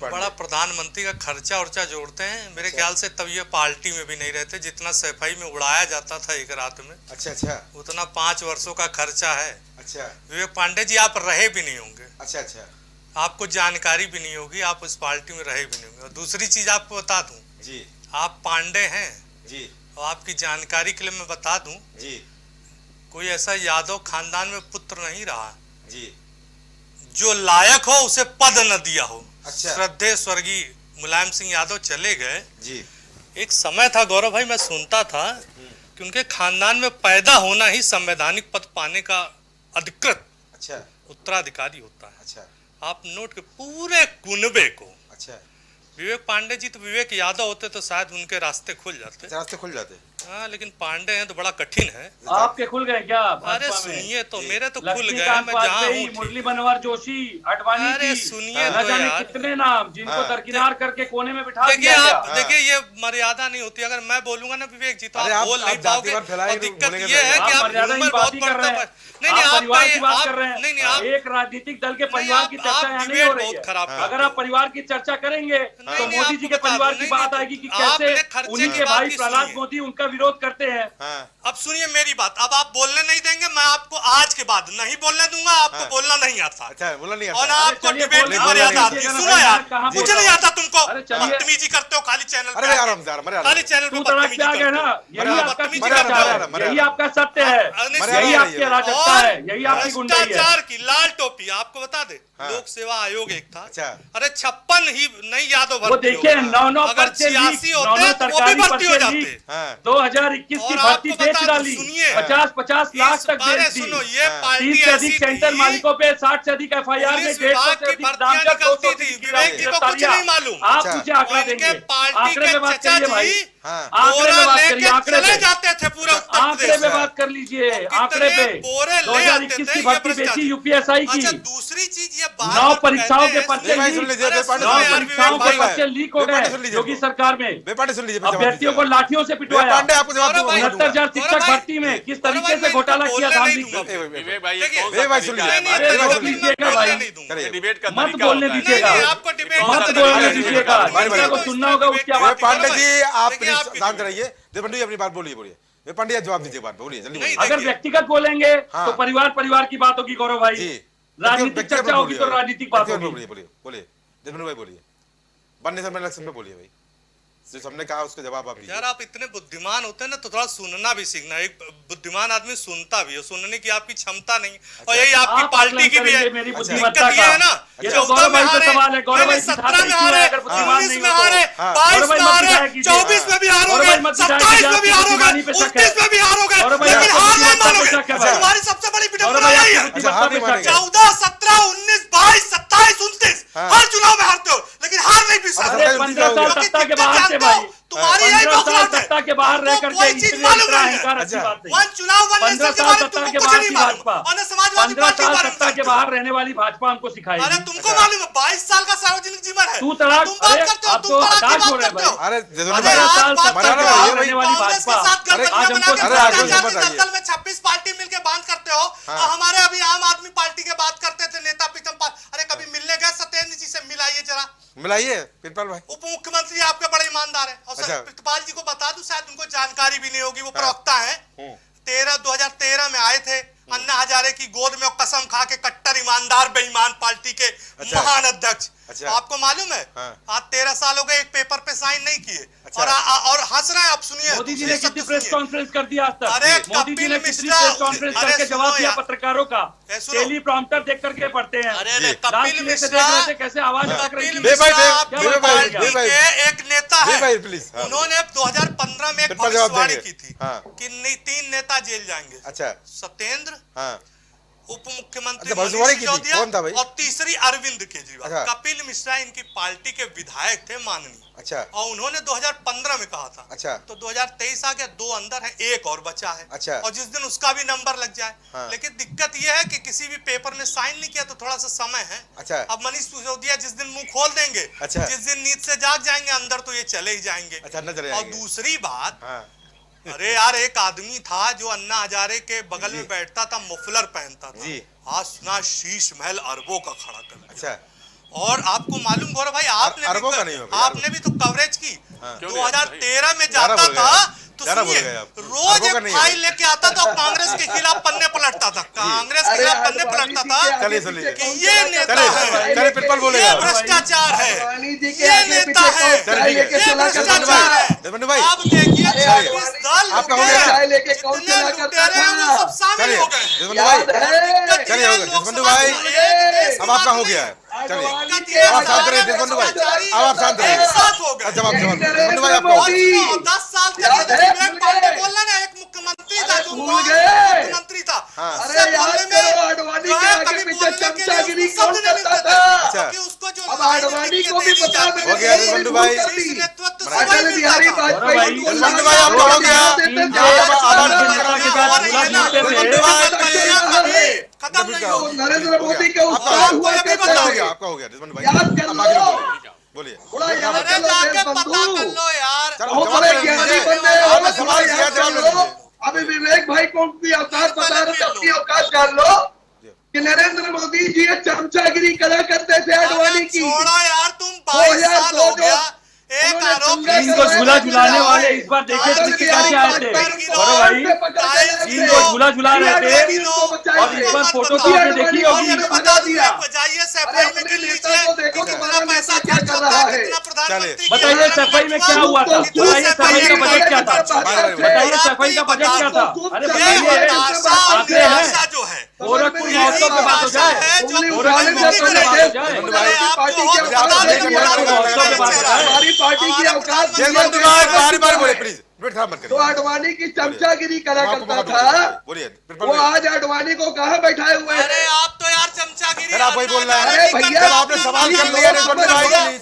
बड़ा प्रधानमंत्री का खर्चा उर्चा जोड़ते हैं। मेरे ख्याल से तब ये पार्टी में भी नहीं रहते। जितना सफाई में उड़ाया जाता था एक रात में, अच्छा, उतना 5 वर्षों का खर्चा है। अच्छा, विवेक पांडे जी, आप रहे भी नहीं होंगे। अच्छा, आपको जानकारी भी नहीं होगी, आप उस पार्टी में रहे भी नहीं होंगे। और दूसरी चीज आपको बता दूं जी, आप पांडे हैं जी, और आपकी जानकारी के लिए मैं बता दूं जी, कोई ऐसा यादव खानदान में पुत्र नहीं रहा जी जो लायक हो उसे पद न दिया हो। अच्छा। श्रद्धेय स्वर्गीय मुलायम सिंह यादव चले गए जी। एक समय था गौरव भाई, मैं सुनता था कि उनके खानदान में पैदा होना ही संवैधानिक पद पाने का अधिकृत उत्तराधिकारी होता है। अच्छा। आप नोट के पूरे कुनबे को। अच्छा। विवेक पांडे जी तो विवेक यादव होते तो शायद उनके रास्ते खुल जाते। रास्ते खुल जाते। हाँ, लेकिन पांडे हैं तो बड़ा कठिन है। आपके खुल गए क्या? अरे सुनिए तो, मेरे तो खुल गए। मैं जहाँ हूँ, मुरली मनोहर जोशी, अडवाणी, अरे सुनिए न जाने कितने नाम जिनको दरकिनार करके कोने में बिठा दिया। देखिए, ये मर्यादा नहीं होती। अगर मैं बोलूंगा ना विवेक जी तो आप बोल नहीं पाओगे। और दिक्कत ये है कि आप बहुत बढ़ता। नहीं, आप परिवार की बात कर रहे हैं। आप एक राजनीतिक दल के परिवार की चर्चा यहाँ नहीं हो रही है। अगर आप परिवार की चर्चा करेंगे तो मोदी जी के परिवार की बात आएगी कि कैसे उन्हीं के भाई प्रहलाद मोदी उनका विरोध करते हैं। अब सुनिए मेरी बात, अब आप बोलने नहीं देंगे, मैं आपको आज के बाद नहीं बोलने दूंगा। आपको बोलना नहीं आता। अच्छा, बोलना नहीं आता। और आपको डिबेट की मर्यादा आती है। सुनो यार, मुझे नहीं आता तुमको। बदतमीजी करते हो खाली चैनल पे। खाली चैनल पे बदतमीजी करते हो। यही आपका सत्य है, यही आपकी अराजकता है, यही आपकी गुंडाई है। भ्रष्टाचार की लाल टोपी। आपको बता दे, लोक सेवा आयोग एक था। अरे 56 ही नहीं यादव वो देखिए 9 अगर 86 होते तो वो भी भर्ती हो जाते। 2021 की भर्ती बेच डाली। 50-50 लाख तक बेच दी। 30 से अधिक सेंटर मालिकों पे 60 से अधिक FIR में 150 से अधिक नामजद 200 विवेक जी को कुछ नहीं मालूम। आप मुझे आंकड़ा देंगे, आंकड़े में बात करिए भाई। आंकड़े में बात करिए, आंकड़े चले पे जाते थे पूरे उत्तर आंकड़े प्रदेश पे में। बात कर लीजिए, आंकड़े पे बोरे ले आते 2021 थे की ये भर्ती भ्रष्टाचार। बेची यूपीएसआई की। अच्छा दूसरी चीज ये बार 9 परीक्षाओं के पर्चे भाई सुन लीजिए, लीक, 9 परीक्षाओं के पर्चे लीक हो गए योगी सरकार में। बेपांडे सुन लीजिए, अभ्यर्थियों को लाठियों से पिटवाया। पांडे आपको जवाब दूंगा। 69,000 शिक्षक भर्ती में किस तरीके से घोटाला किया था नहीं हमने। दूंगा। विवेक भाई, ये देखिए, कौन सा विवेक भाई सुन तरीका है? लीजिए। अरे रोक बिल्कुल लीजिएगा मैं भाई, नहीं दूंगा। ये डिबेट का मत तरीका बोलने होता है। दीजिएगा। नहीं, आपको डिबेट कौन सा मत तरीका बोलने है? दीजिएगा, भाई, भाई, जिसको सुनना होगा उसकी आवाज पांडे जी आप देखिए, आप प्लीज शांत रहिए। देवबंधु जी अपनी बात बोलिए, पांडे जी जवाब दीजिए, बात बोलिए जल्दी बोलिए। अगर व्यक्तिगत बोलेंगे हाँ। तो परिवार की बात होगी गौरव भाई, जी राजनीतिक चर्चा होगी तो राजनीतिक बात होगी। बोलिए देवबंधु भाई, बोलिए बनने से इलेक्शन में बोलिए भाई, जो हमने कहा उसका जवाब आप दीजिए। यार आप इतने बुद्धिमान होते हैं ना तो थोड़ा सुनना भी सीखना। एक बुद्धिमान आदमी सुनता भी है, सुनने की आपकी क्षमता नहीं है। और यही आपकी आप पार्टी की भी है। करेंगे मेरी बुद्धिमत्ता दिक्कत ये का। है ना, ये तो गौरव भाई का सवाल है, गौरव भाई 17 में हारे, अगर बुद्धिमान 19 नहीं में हो तो। हारे, 22 में हारे, 24 में भी हारोगे, 27 में भी हारोगे, 29 में भी हारोगे, लेकिन हार नहीं मानोगे। तुम्हारी सबसे बड़ी विडंबना यही है। 14, 17, 19, 22, 27, 29 हर चुनाव में हारते हो, लेकिन हार नहीं भी सकते। 15 साल सत्ता के बाहर थे भाई, तुम्हारी यही 15 साल बौखलाहट है। सत्ता के बाहर रह करके कोई चीज इतने मालूम इतना नहीं है। अहंकार अच्छी बात नहीं। वन चुनाव वन 15 नेशन के साल बारे में सत्ता तुमको के कुछ बाहर नहीं की मालूम। भाजपा, और न समाजवादी 15 पार्टी के साल बारे में सत्ता के जानते हो। बाहर रहने वाली भाजपा हमको सिखाएगी। अरे तुमको मालूम है 22 साल का सार्वजनिक जीवन है। तू तड़ाक, तुम बात अरे करते हो, आप तुम तो तड़ाक की हताश बात हो रहे करते हो। अरे देवबंधु 15 भाई साल बात सत्ता मना के रहा बाहर है रहने वाली कांग्रेस के भाजपा साथ गठबंधन आज हमको बना के अरे आगे भ्रष्टाचार मत के आइए। दलदल में 26 पार्टी मिलके बांध करते हो। और हमारे अभी आम आदमी पार्टी के बात करते थे नेता प्रीतम अरे कभी मिलने गए सत्येंद्र जी से, मिलाइए जरा। मिलाइए प्रिंसिपल भाई। उप मुख्यमंत्री आपके बड़े ईमानदार है। और अच्छा। प्रितपाल जी को बता दूं, शायद उनको जानकारी भी नहीं होगी, वो प्रवक्ता है। 2013 में आए थे अन्ना हजारे की गोद में और कसम खा के कट्टर ईमानदार बेईमान पार्टी के महान अध्यक्ष। अच्छा। आपको मालूम है आज 13 साल हो गए एक पेपर पे साइन नहीं किए। अच्छा। और हंस रहे हैं। अब सुनिए, मोदी जी ने कितनी प्रेस कॉन्फ्रेंस कर दिया आज तक? अरे मोदी जी ने कपिल कितनी मिश्रा, प्रेस कॉन्फ्रेंस अरे करके जवाब सुनो दिया यार। पत्रकारों का? सुनो। टेलीप्रॉम्प्टर देख करके पढ़ते हैं। अरे लाल कपिल किले से मिश्रा, देख रहे थे कैसे आवाज अटक रही कपिल थी। मिश्रा आपकी भाई, पार्टी भाई, भाई, के एक नेता भाई, है। भाई, प्लीज, हाँ। उन्होंने 2015 में एक फिर पर जवाब भविष्यवाणी देंगे। की थी हाँ। कि 3 नेता जेल जाएंगे। अच्छा सत्येंद्र, हाँ उप मुख्यमंत्री अच्छा, भविष्यवाणी मनीष की थी। सिसोदिया कौन था भाई? और तीसरी अरविंद केजरीवाल। अच्छा। कपिल मिश्रा इनकी पार्टी के विधायक थे माननीय। अच्छा और उन्होंने 2015 में कहा था। अच्छा। तो 2023 आ गया, 2 अंदर है, एक और बचा है। अच्छा। और जिस दिन उसका भी नंबर लग जाए। हाँ। लेकिन दिक्कत यह है कि किसी भी पेपर में साइन नहीं किया तो थोड़ा सा समय है। अच्छा। अब मनीष सिसोदिया जिस दिन मुंह खोल देंगे, अच्छा। जिस दिन नींद से जाग जाएंगे अंदर, तो ये चले ही जाएंगे। अच्छा, अंदर चले और जाएंगे। दूसरी बात, हाँ अरे यार एक आदमी था जो अन्ना हजारे के बगल में बैठता था, मफलर पहनता था। जी। आज सुना शीश महल अरबों का खड़ा कर दिया। अच्छा और आपको मालूम गौरव भाई, अरबों का नहीं हो गया। आपने भी तो कवरेज की। हाँ। 2013 में ग्यारह जाता बोल गए था आप। तो 11 बोल सुनिए, गए आप। रोज अरबों का एक नहीं फाइल है। लेके आता था और कांग्रेस के खिलाफ पन्ने पलटता था। कांग्रेस के अरे खिलाफ पन्ने आडवाणी पलटता जी था के चलिए आगे सुनिए। पीछे कि ये नेता चलिए है, चलिए प्रिंसिपल बोलेगा ये आप। भ्रष्टाचार है, आडवाणी जी के ये आगे नेता पीछे है, कौन चाय लेके ये चला करता भ्रष्टाचार था? है। देवबंधु भाई, अब देखिए अरे 26 दल आपका हो लुटेरे, गया। चाय लेके कौन जितने चला करता लुटेरे हैं वो था? सब शामिल चलिए हो गए हैं। देवबंधु भाई, याद है? चलिए हो गया देवबंधु भाई, अब आपका हो गया है। चलिए अब आप शांत रहिए देवबंधु भाई, अब आप शांत रहिए। साथ हो गए। जवाब जवाब नरेंद्र देवबंधु भाई आपका मोदी। 10 साल के याद लिए है? विवेक पांडे बोल रहे ना, एक मुख्यमंत्री था जो भूल गए। मुख्यमंत्री था। हाँ। उससे अरे याद बोलने में करो, आडवाणी जो के है आगे कभी पीछे बोलने के लिए चमचागिरी उसको कौन शब्द नहीं करता मिलते था? थे। अच्छा। क्योंकि उसको जो अब लाइन आडवाणी लिख के को भी देनी बता जाती देने हो गया थी, देवबंधु भाई। इस नेतृत्व से अटल वही बिहारी मिलता था। वाजपेयी को देवबंधु भाई आपका हो गया। खत्म नहीं तो होगी। नरेंद्र मोदी के आपका उत्साह हुआ आपको ये भी करते हो थे। गया आपका हो गया देवबंधु भाई, याद कर अब लो। आगे बोलिए। बोलिए थोड़ा याद अरे कर लो जाके देश पता बंधु। कर लो यार। चलो बहुत जवाब बड़े दे ज्ञानी दीजिए। बंदे हो, आपने थोड़ा सवाल किया याद जवाब कर दे लो। दीजिए। अभी विवेक भाई को उनकी औकात बता रहे थे, अपनी औकात जान लो कि नरेंद्र मोदी जी ये चमचागिरी करा करते थे आडवाणी की। छोड़ो यार, तुम 22 साल हो गया। एक आरोप इनको झूला झुलाने वाले इस बार देखे किसके कैसे आए थे गौरव भाई? इनको झूला झुला रहे थे और इस बार फोटो तो आपने देखी होगी। बता दिया, बजाइए सफाई में गिन लीजिए कि कितना पैसा खर्च होता है, कितना प्रधानमंत्री बताइए सफाई में क्या हुआ था? बताइए सफाई का बजट क्या था? बताइए सफाई का बजट क्या था? अरे बताइए, आते हैं जो है गोरखपुर महोत्सव पे बात हो जाए, गोरखपुर महोत्सव पे बात हो जाए। हमारी पार्टी की औकात देवबंधु भाई बारी बारी बोले प्लीज, वेट खराब मत तो करिए। आडवाणी की चमचागिरी करा आपको करता मौका दो, था, बोलिए वो आज आडवाणी को कहाँ बैठाए हुए अरे हैं? आप तो यार चमचागिरी फिर आप वही बोल रहे हैं। अरे भैया, जब आपने सवाल कर लिया देवबंधु भाई प्लीज,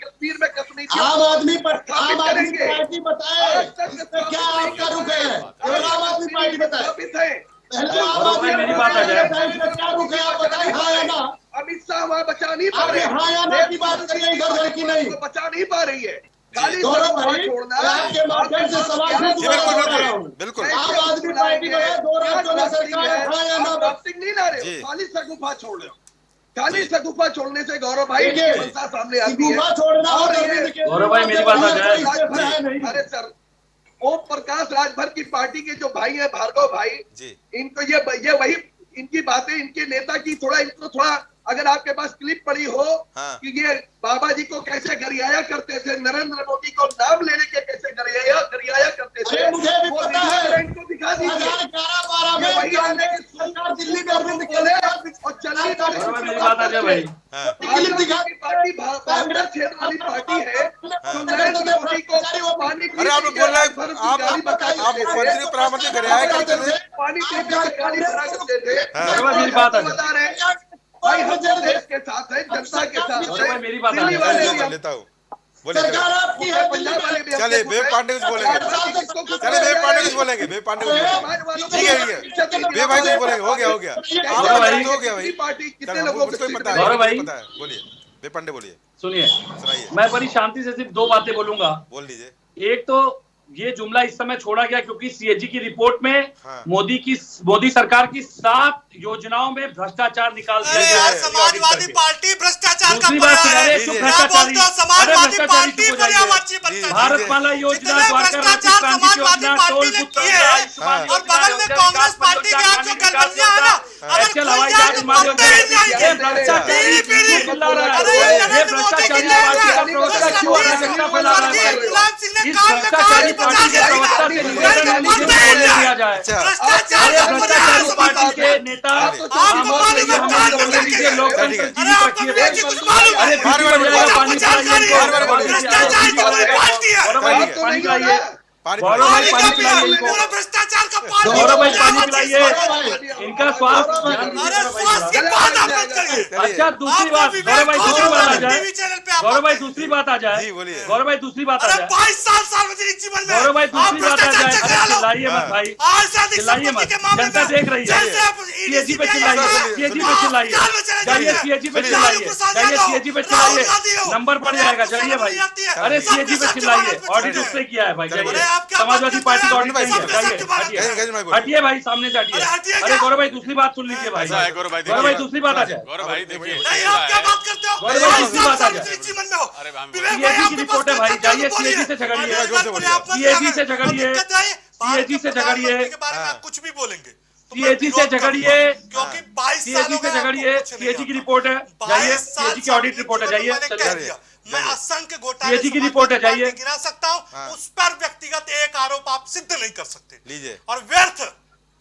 कश्मीर में कश्मीर आम आदमी पार्टी बताए क्या आपका रुख है? आम आदमी पार्टी बताए, पहले आम आदमी मेरी बात आ जाए, क्या रुख है आप बताए, हाँ या ना? अमित शाह सीमा बचा नहीं पा रही, हाँ या ना की बात करिए, इधर की नहीं बचा नहीं पा रही है। खाली गौरव भाई, छोड़ना आपके माध्यम से सवाल बिल्कुल आम आदमी पार्टी को 2 राज्यों में सरकार है, हाँ या ना? नहीं ला रहे हो, खाली सगुफा छोड़ रहे हो। खाली सगुफा छोड़ने से गौरव भाई मनसा सामने आती है। छोड़ना और गौरव भाई मेरी बात आ जाए। अरे सर, ओम प्रकाश राजभर की पार्टी के जो भाई है भार्गव भाई, इनको ये वही इनकी बातें, इनके नेता की इनको थोड़ा अगर आपके पास क्लिप पड़ी हो कि ये बाबा जी को कैसे गरियाया करते थे, नरेंद्र मोदी को नाम लेने के कैसे गरियाया करते थे, मुझे भी पता है। इनको दिखा दीजिए। 11-12 में वही आने की सरकार दिल्ली में बोले और चलिए मेरी बात आ जाए भाई। क्लिप दिखा। पार्टी भागवत क्षेत्र वाली पार्टी है जो नरेंद्र मोदी को पानी अरे आप लोग बोल रहे हैं, आप मंत्री प्रधानमंत्री गरियाया करते थे, पानी पी के गाड़ी भरा करते थे। मेरी बात आ जाए। बता रहे हैं भाई, हम देश के साथ है, जनता के साथ है। मेरी बात दिल्ली वाले भी लेता हूँ, बोलिए। सरकार आपकी है, पंजाब वाले भी चलिए विवेक पांडे कुछ बोलेंगे, चलिए विवेक पांडे कुछ बोलेंगे, विवेक पांडे कुछ बोलेंगे, ठीक है विवेक भाई कुछ बोलेंगे, हो गया हो गया हो गया भाई, पार्टी कितने चलो, लोगों मुझको को पता गौरव भाई। है, पता है, बोलिए विवेक पांडे बोलिए, सुनिए, सुनाइए, मैं बड़ी शांति से सिर्फ 2 बातें बोलूंगा। बोल लीजिए। एक तो ये जुमला इस समय छोड़ा गया क्योंकि सीएजी की रिपोर्ट में मोदी सरकार की 7 योजनाओं में भ्रष्टाचार निकाल दिया गया है। समाजवादी पार्टी भ्रष्टाचार का दूसरी बात सुना रहे, चुप भ्रष्टाचारी, समाजवादी अरे पार्टी भ्रष्टाचारी पर्यावरण चुप भारतमाला योजना, भ्रष्टाचार समाजवादी पार्टी ने किए हैं और बगल में कांग्रेस पार्टी के आज जो गठबंधन है ना, अगर हवाई जहाज मार्ग ये भ्रष्टाचारी चिल्ला रहा है, ये भ्रष्टाचारी पार्टी का प्रवक्ता क्यों अराजकता फैला रहा है? इस भ्रष्टाचारी पार्टी के प्रवक्ता से निवेदन है कि बोलने दिया जाए। अरे भ्रष्टाचारी पार्टी के नेता हमें बोलने दीजिए, लोकतंत्र जीवित रखिए। अरे पानी पिलाइए, पानी पिलाइए, गौरव भाई पानी पिलाइए इनको, भ्रष्टाचार का गौरव भाई पानी पिलाइए, इनका स्वास्थ्य। अच्छा दूसरी बात, गौरव भाई दूसरी बात आ जाए, गौरव भाई दूसरी बात आ जाए, गौरव भाई दूसरी बात आ जाए, 22 साल सार्वजनिक जीवन में गौरव भाई दूसरी बात आ जाए। अरे चिल्लाइए मत भाई, चिल्लाइए मत, जनता देख रही है। सीएजी पे चिल्लाइए, सीएजी पे चिल्लाइए, जाइए सीएजी पे चिल्लाइए, जाइए सीएजी पे चिल्लाइए, नंबर पड़ जाएगा, जाइए भाई। अरे सीएजी पे चिल्लाइए, ऑडिट उसने किया है भाई, जाइए समाजवादी पार्टी का ऑडिट नहीं है, जाइए हटिए भाई, सामने से हटिए। अरे गौरव भाई दूसरी बात सुन लीजिए भाई, गौरव भाई दूसरी बात आ जाए, गौरव भाई देखिए, आप क्या बात करते हो? गौरव भाई दूसरी बात आ जाए। जीवन में हो सीएजी की रिपोर्ट है भाई, जाइए सीएजी से झगड़िए, सीएजी से झगड़िए, सीएजी से झगड़िए, कुछ भी बोलेंगे, सीएजी से झगड़िए, क्योंकि 22 सीएजी से झगड़िए, सीएजी की रिपोर्ट है, जाइए सीएजी की ऑडिट रिपोर्ट है, जाइए चलिए, मैं असंख्य घोटाले सीएजी की रिपोर्ट है, जाइए गिना सकता हूँ, उस पर व्यक्तिगत एक आरोप आप सिद्ध नहीं कर सकते, लीजिए और व्यर्थ।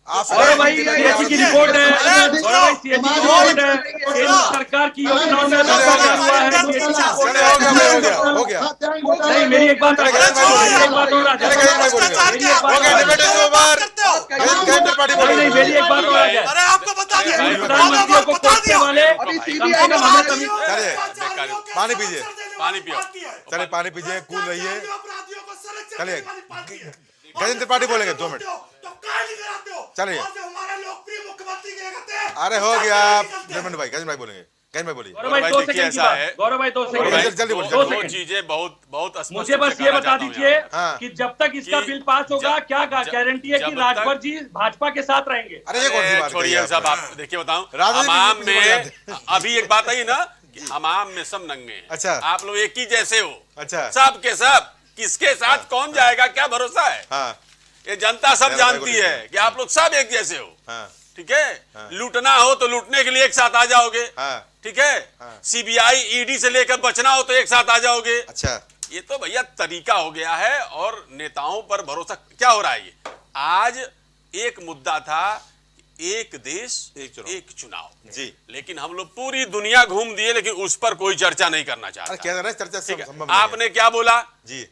अरे भाई सीएजी की रिपोर्ट है, और भाई सीएजी की रिपोर्ट है, केंद्र सरकार की योजनाओं में भ्रष्टाचार हुआ है, सीएजी की रिपोर्ट है। हो गया नहीं मेरी एक बात आ जाए, मेरी एक बात और आ जाए, नहीं मेरी एक बात और आ जाए। अरे आपको बता दें, प्रधानमंत्रियों को कोसने वाले पानी पीजिए, पानी पियो, चलिए पानी पीजिए, कूल रहिए, चलिए गजेंद्र त्रिपाठी बोलेंगे 2 मिनट, चलिए। हमारे लोकप्रिय मुख्यमंत्री अरे हो गया, गजेंद्र भाई बोलेंगे, गजेंद्र भाई बोलिए। गौरव भाई 2 सेकंड की बात, गौरव भाई 2 सेकंड, जल्दी बोलिए, 2 दो सेकंड चीजें बहुत मुझे बस ये बता दीजिए हाँ। कि जब तक इसका बिल पास होगा क्या गारंटी है कि राजभर जी भाजपा के साथ रहेंगे? अरे ये कौन सी बात छोड़िए साहब, आप देखिए बताऊं, हमाम में अभी एक बात आई ना, हमाम में सब नंगे हैं। अच्छा, आप लोग एक ही जैसे हो, अच्छा सब के सब, किसके साथ कौन जाएगा क्या भरोसा है? हाँ, ये जनता सब जानती है कि आप लोग सब एक जैसे हो, ठीक है? लूटना हो तो लूटने के लिए एक साथ आ जाओगे, ठीक है? सीबीआई ईडी से लेकर बचना हो तो एक साथ आ जाओगे। अच्छा, ये तो भैया तरीका हो गया है, और नेताओं पर भरोसा क्या हो रहा है? ये आज एक मुद्दा था, एक देश एक चुनाव जी, लेकिन हम लोग पूरी दुनिया घूम दिए, लेकिन उस पर कोई चर्चा नहीं करना चाहता। क्या चर्चा संभव नहीं है। आपने क्या बोला जी,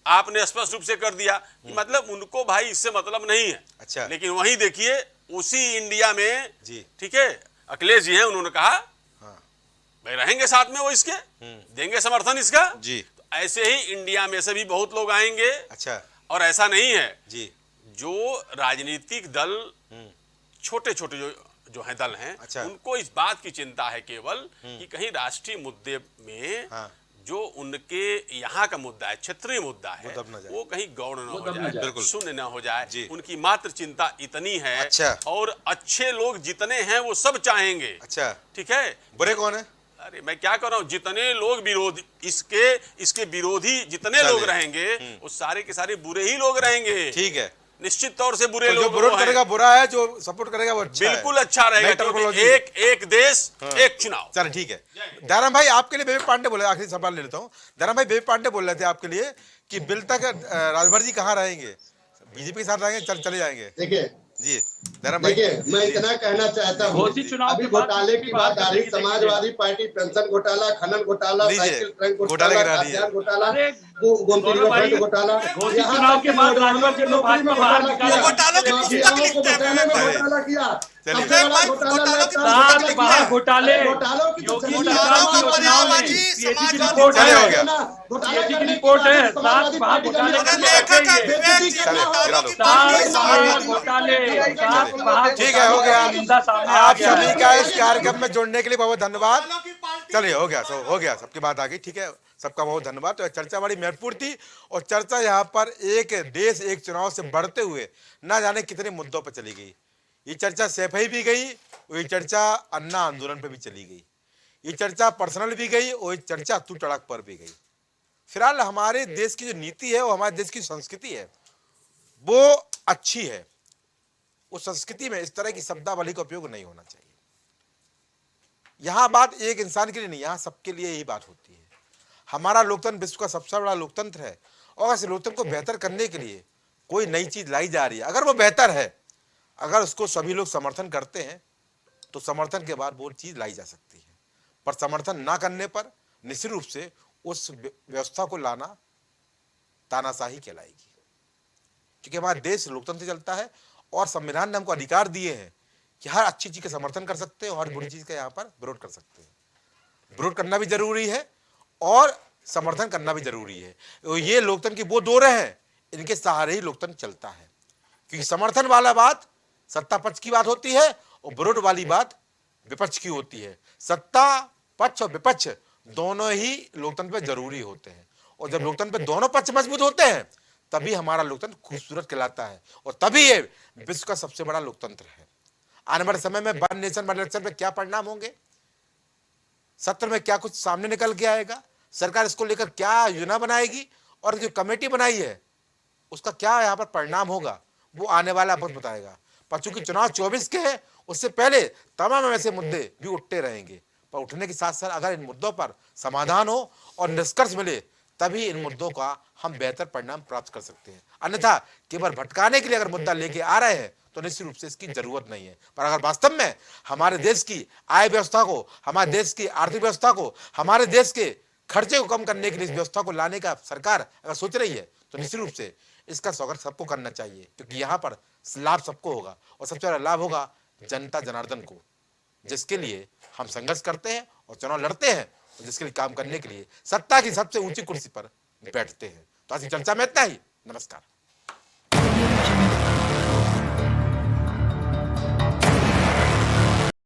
आपने स्पष्ट रूप से कर दिया कि मतलब उनको भाई इससे मतलब नहीं है। अच्छा, लेकिन वहीं देखिए उसी इंडिया में जी, ठीक है, अखिलेश जी हैं, उन्होंने कहा भाई रहेंगे साथ में, वो इसके देंगे समर्थन इसका जी। तो ऐसे ही इंडिया में से भी बहुत लोग आएंगे। अच्छा, और ऐसा नहीं है जी, जो राजनीतिक दल छोटे छोटे जो है दल हैं, अच्छा। उनको इस बात की चिंता है केवल कि कहीं राष्ट्रीय मुद्दे में जो उनके यहाँ का मुद्दा है, क्षेत्रीय मुद्दा है, वो कहीं गौण न हो जाए, शून्य न हो जाए। उनकी मात्र चिंता इतनी है। अच्छा। और अच्छे लोग जितने हैं वो सब चाहेंगे। अच्छा, ठीक है। बुरे कौन है? अरे मैं क्या कर रहा हूँ, जितने लोग विरोधी, इसके विरोधी जितने लोग रहेंगे वो सारे के सारे बुरे ही लोग रहेंगे। ठीक है, निश्चित तौर से बुरे तो लोग जो विरोध करेगा बुरा है, जो सपोर्ट करेगा वो अच्छा बिल्कुल अच्छा रहेगा, क्योंकि एक देश एक चुनाव। चल ठीक है। दयाराम भाई आपके लिए बेबी पांडे बोले, आखिरी सवाल ले लेता हूँ। दयाराम भाई बेबी पांडे बोल रहे थे आपके लिए कि बिल तक राजभर जी कहाँ रहेंगे, बीजेपी के साथ रहेंगे, चले जाएंगे। देखिए जी दयाराम भाई, देखिए मैं इतना कहना चाहता हूँ, अभी घोटाले की बात आ रही, समाजवादी पार्टी पेंशन घोटाला, खनन घोटाला, साइकिल ट्रैक घोटाला, खाद्यान्न घोटाला, गोमती रिवर फ्रंट घोटाला, चुनाव के बाद राजभर से लोग भाजपा बाहर निकाला, घोटालों की पुस्तक लिखते हैं घोटाला किया, घोटाले, योगी सरकार की योजनाओं में सीएजी की रिपोर्ट है, रिपोर्ट है, 7 महाघोटाले ठीक है, हो गया। आप सभी का इस कार्यक्रम में जुड़ने के लिए बहुत धन्यवाद। चलिए हो गया, सबकी बात आ गई। ठीक है, सबका बहुत धन्यवाद। तो चर्चा बड़ी महत्वपूर्ण थी और चर्चा यहाँ पर एक देश एक चुनाव से बढ़ते हुए ना जाने कितने मुद्दों पर चली गई। ये चर्चा सैफई भी गई, ये चर्चा अन्ना आंदोलन पे भी चली गई, ये चर्चा पर्सनल भी गई और ये चर्चा तू टड़क पर भी गई। फिलहाल हमारे देश की जो नीति है, वो हमारे देश की संस्कृति है, वो अच्छी है। उस संस्कृति में इस तरह की शब्दावली का उपयोग नहीं होना चाहिए। यहाँ बात एक इंसान के लिए नहीं, यहाँ सबके लिए यही बात होती है। हमारा लोकतंत्र विश्व का सबसे बड़ा लोकतंत्र है और इस लोकतंत्र को बेहतर करने के लिए कोई नई चीज लाई जा रही है, अगर वो बेहतर है, अगर उसको सभी लोग समर्थन करते हैं तो समर्थन के बाद वो चीज लाई जा सकती है। पर समर्थन ना करने पर निश्चित रूप से उस व्यवस्था को लाना तानाशाही कहलाएगी, क्योंकि हमारा देश लोकतंत्र चलता है और संविधान ने हमको अधिकार दिए हैं कि हर अच्छी चीज का समर्थन कर सकते हैं और हर बुरी चीज का यहाँ पर विरोध कर सकते हैं। विरोध करना भी जरूरी है और समर्थन करना भी जरूरी है। ये लोकतंत्र की वो दौर है, इनके सहारे ही लोकतंत्र चलता है, क्योंकि समर्थन वाला बात सत्ता पक्ष की बात होती है और विरोध वाली बात विपक्ष की होती है। सत्ता पक्ष और विपक्ष दोनों ही लोकतंत्र पे जरूरी होते हैं और जब लोकतंत्र पे दोनों पक्ष मजबूत होते हैं तभी हमारा लोकतंत्र खूबसूरत कहलाता है और तभी ये विश्व का सबसे बड़ा लोकतंत्र है। आने वाले समय में वन नेशन वन इलेक्शन में क्या परिणाम होंगे, सत्र में क्या कुछ सामने निकल के आएगा, सरकार इसको लेकर क्या योजना बनाएगी और जो कमेटी बनाई है उसका क्या यहाँ पर परिणाम होगा, वो आने वाला वक्त बताएगा। पर चूंकि चुनाव 24 के हैं, उससे पहले तमाम ऐसे मुद्दे भी उठते रहेंगे, पर उठने के साथ साथ अगर इन मुद्दों पर समाधान हो और निष्कर्ष मिले तभी इन मुद्दों का हम बेहतर परिणाम प्राप्त कर सकते हैं। अन्यथा केवल भटकाने के लिए अगर मुद्दा लेके आ रहे हैं तो निश्चित रूप से इसकी जरूरत नहीं है। पर अगर वास्तव में हमारे देश की आय व्यवस्था को, हमारे देश की आर्थिक व्यवस्था को, हमारे देश के खर्चे को कम करने के लिए इस व्यवस्था को लाने का सरकार अगर सोच रही है तो निश्चित रूप से इसका स्वागत सबको करना चाहिए, क्योंकि यहाँ पर लाभ सबको होगा और सबसे बड़ा लाभ होगा जनता जनार्दन को, जिसके लिए हम संघर्ष करते हैं और चुनाव लड़ते हैं और जिसके लिए काम करने के लिए सत्ता की सबसे ऊंची कुर्सी पर बैठते हैं। तो आज की चर्चा में इतना ही। नमस्कार।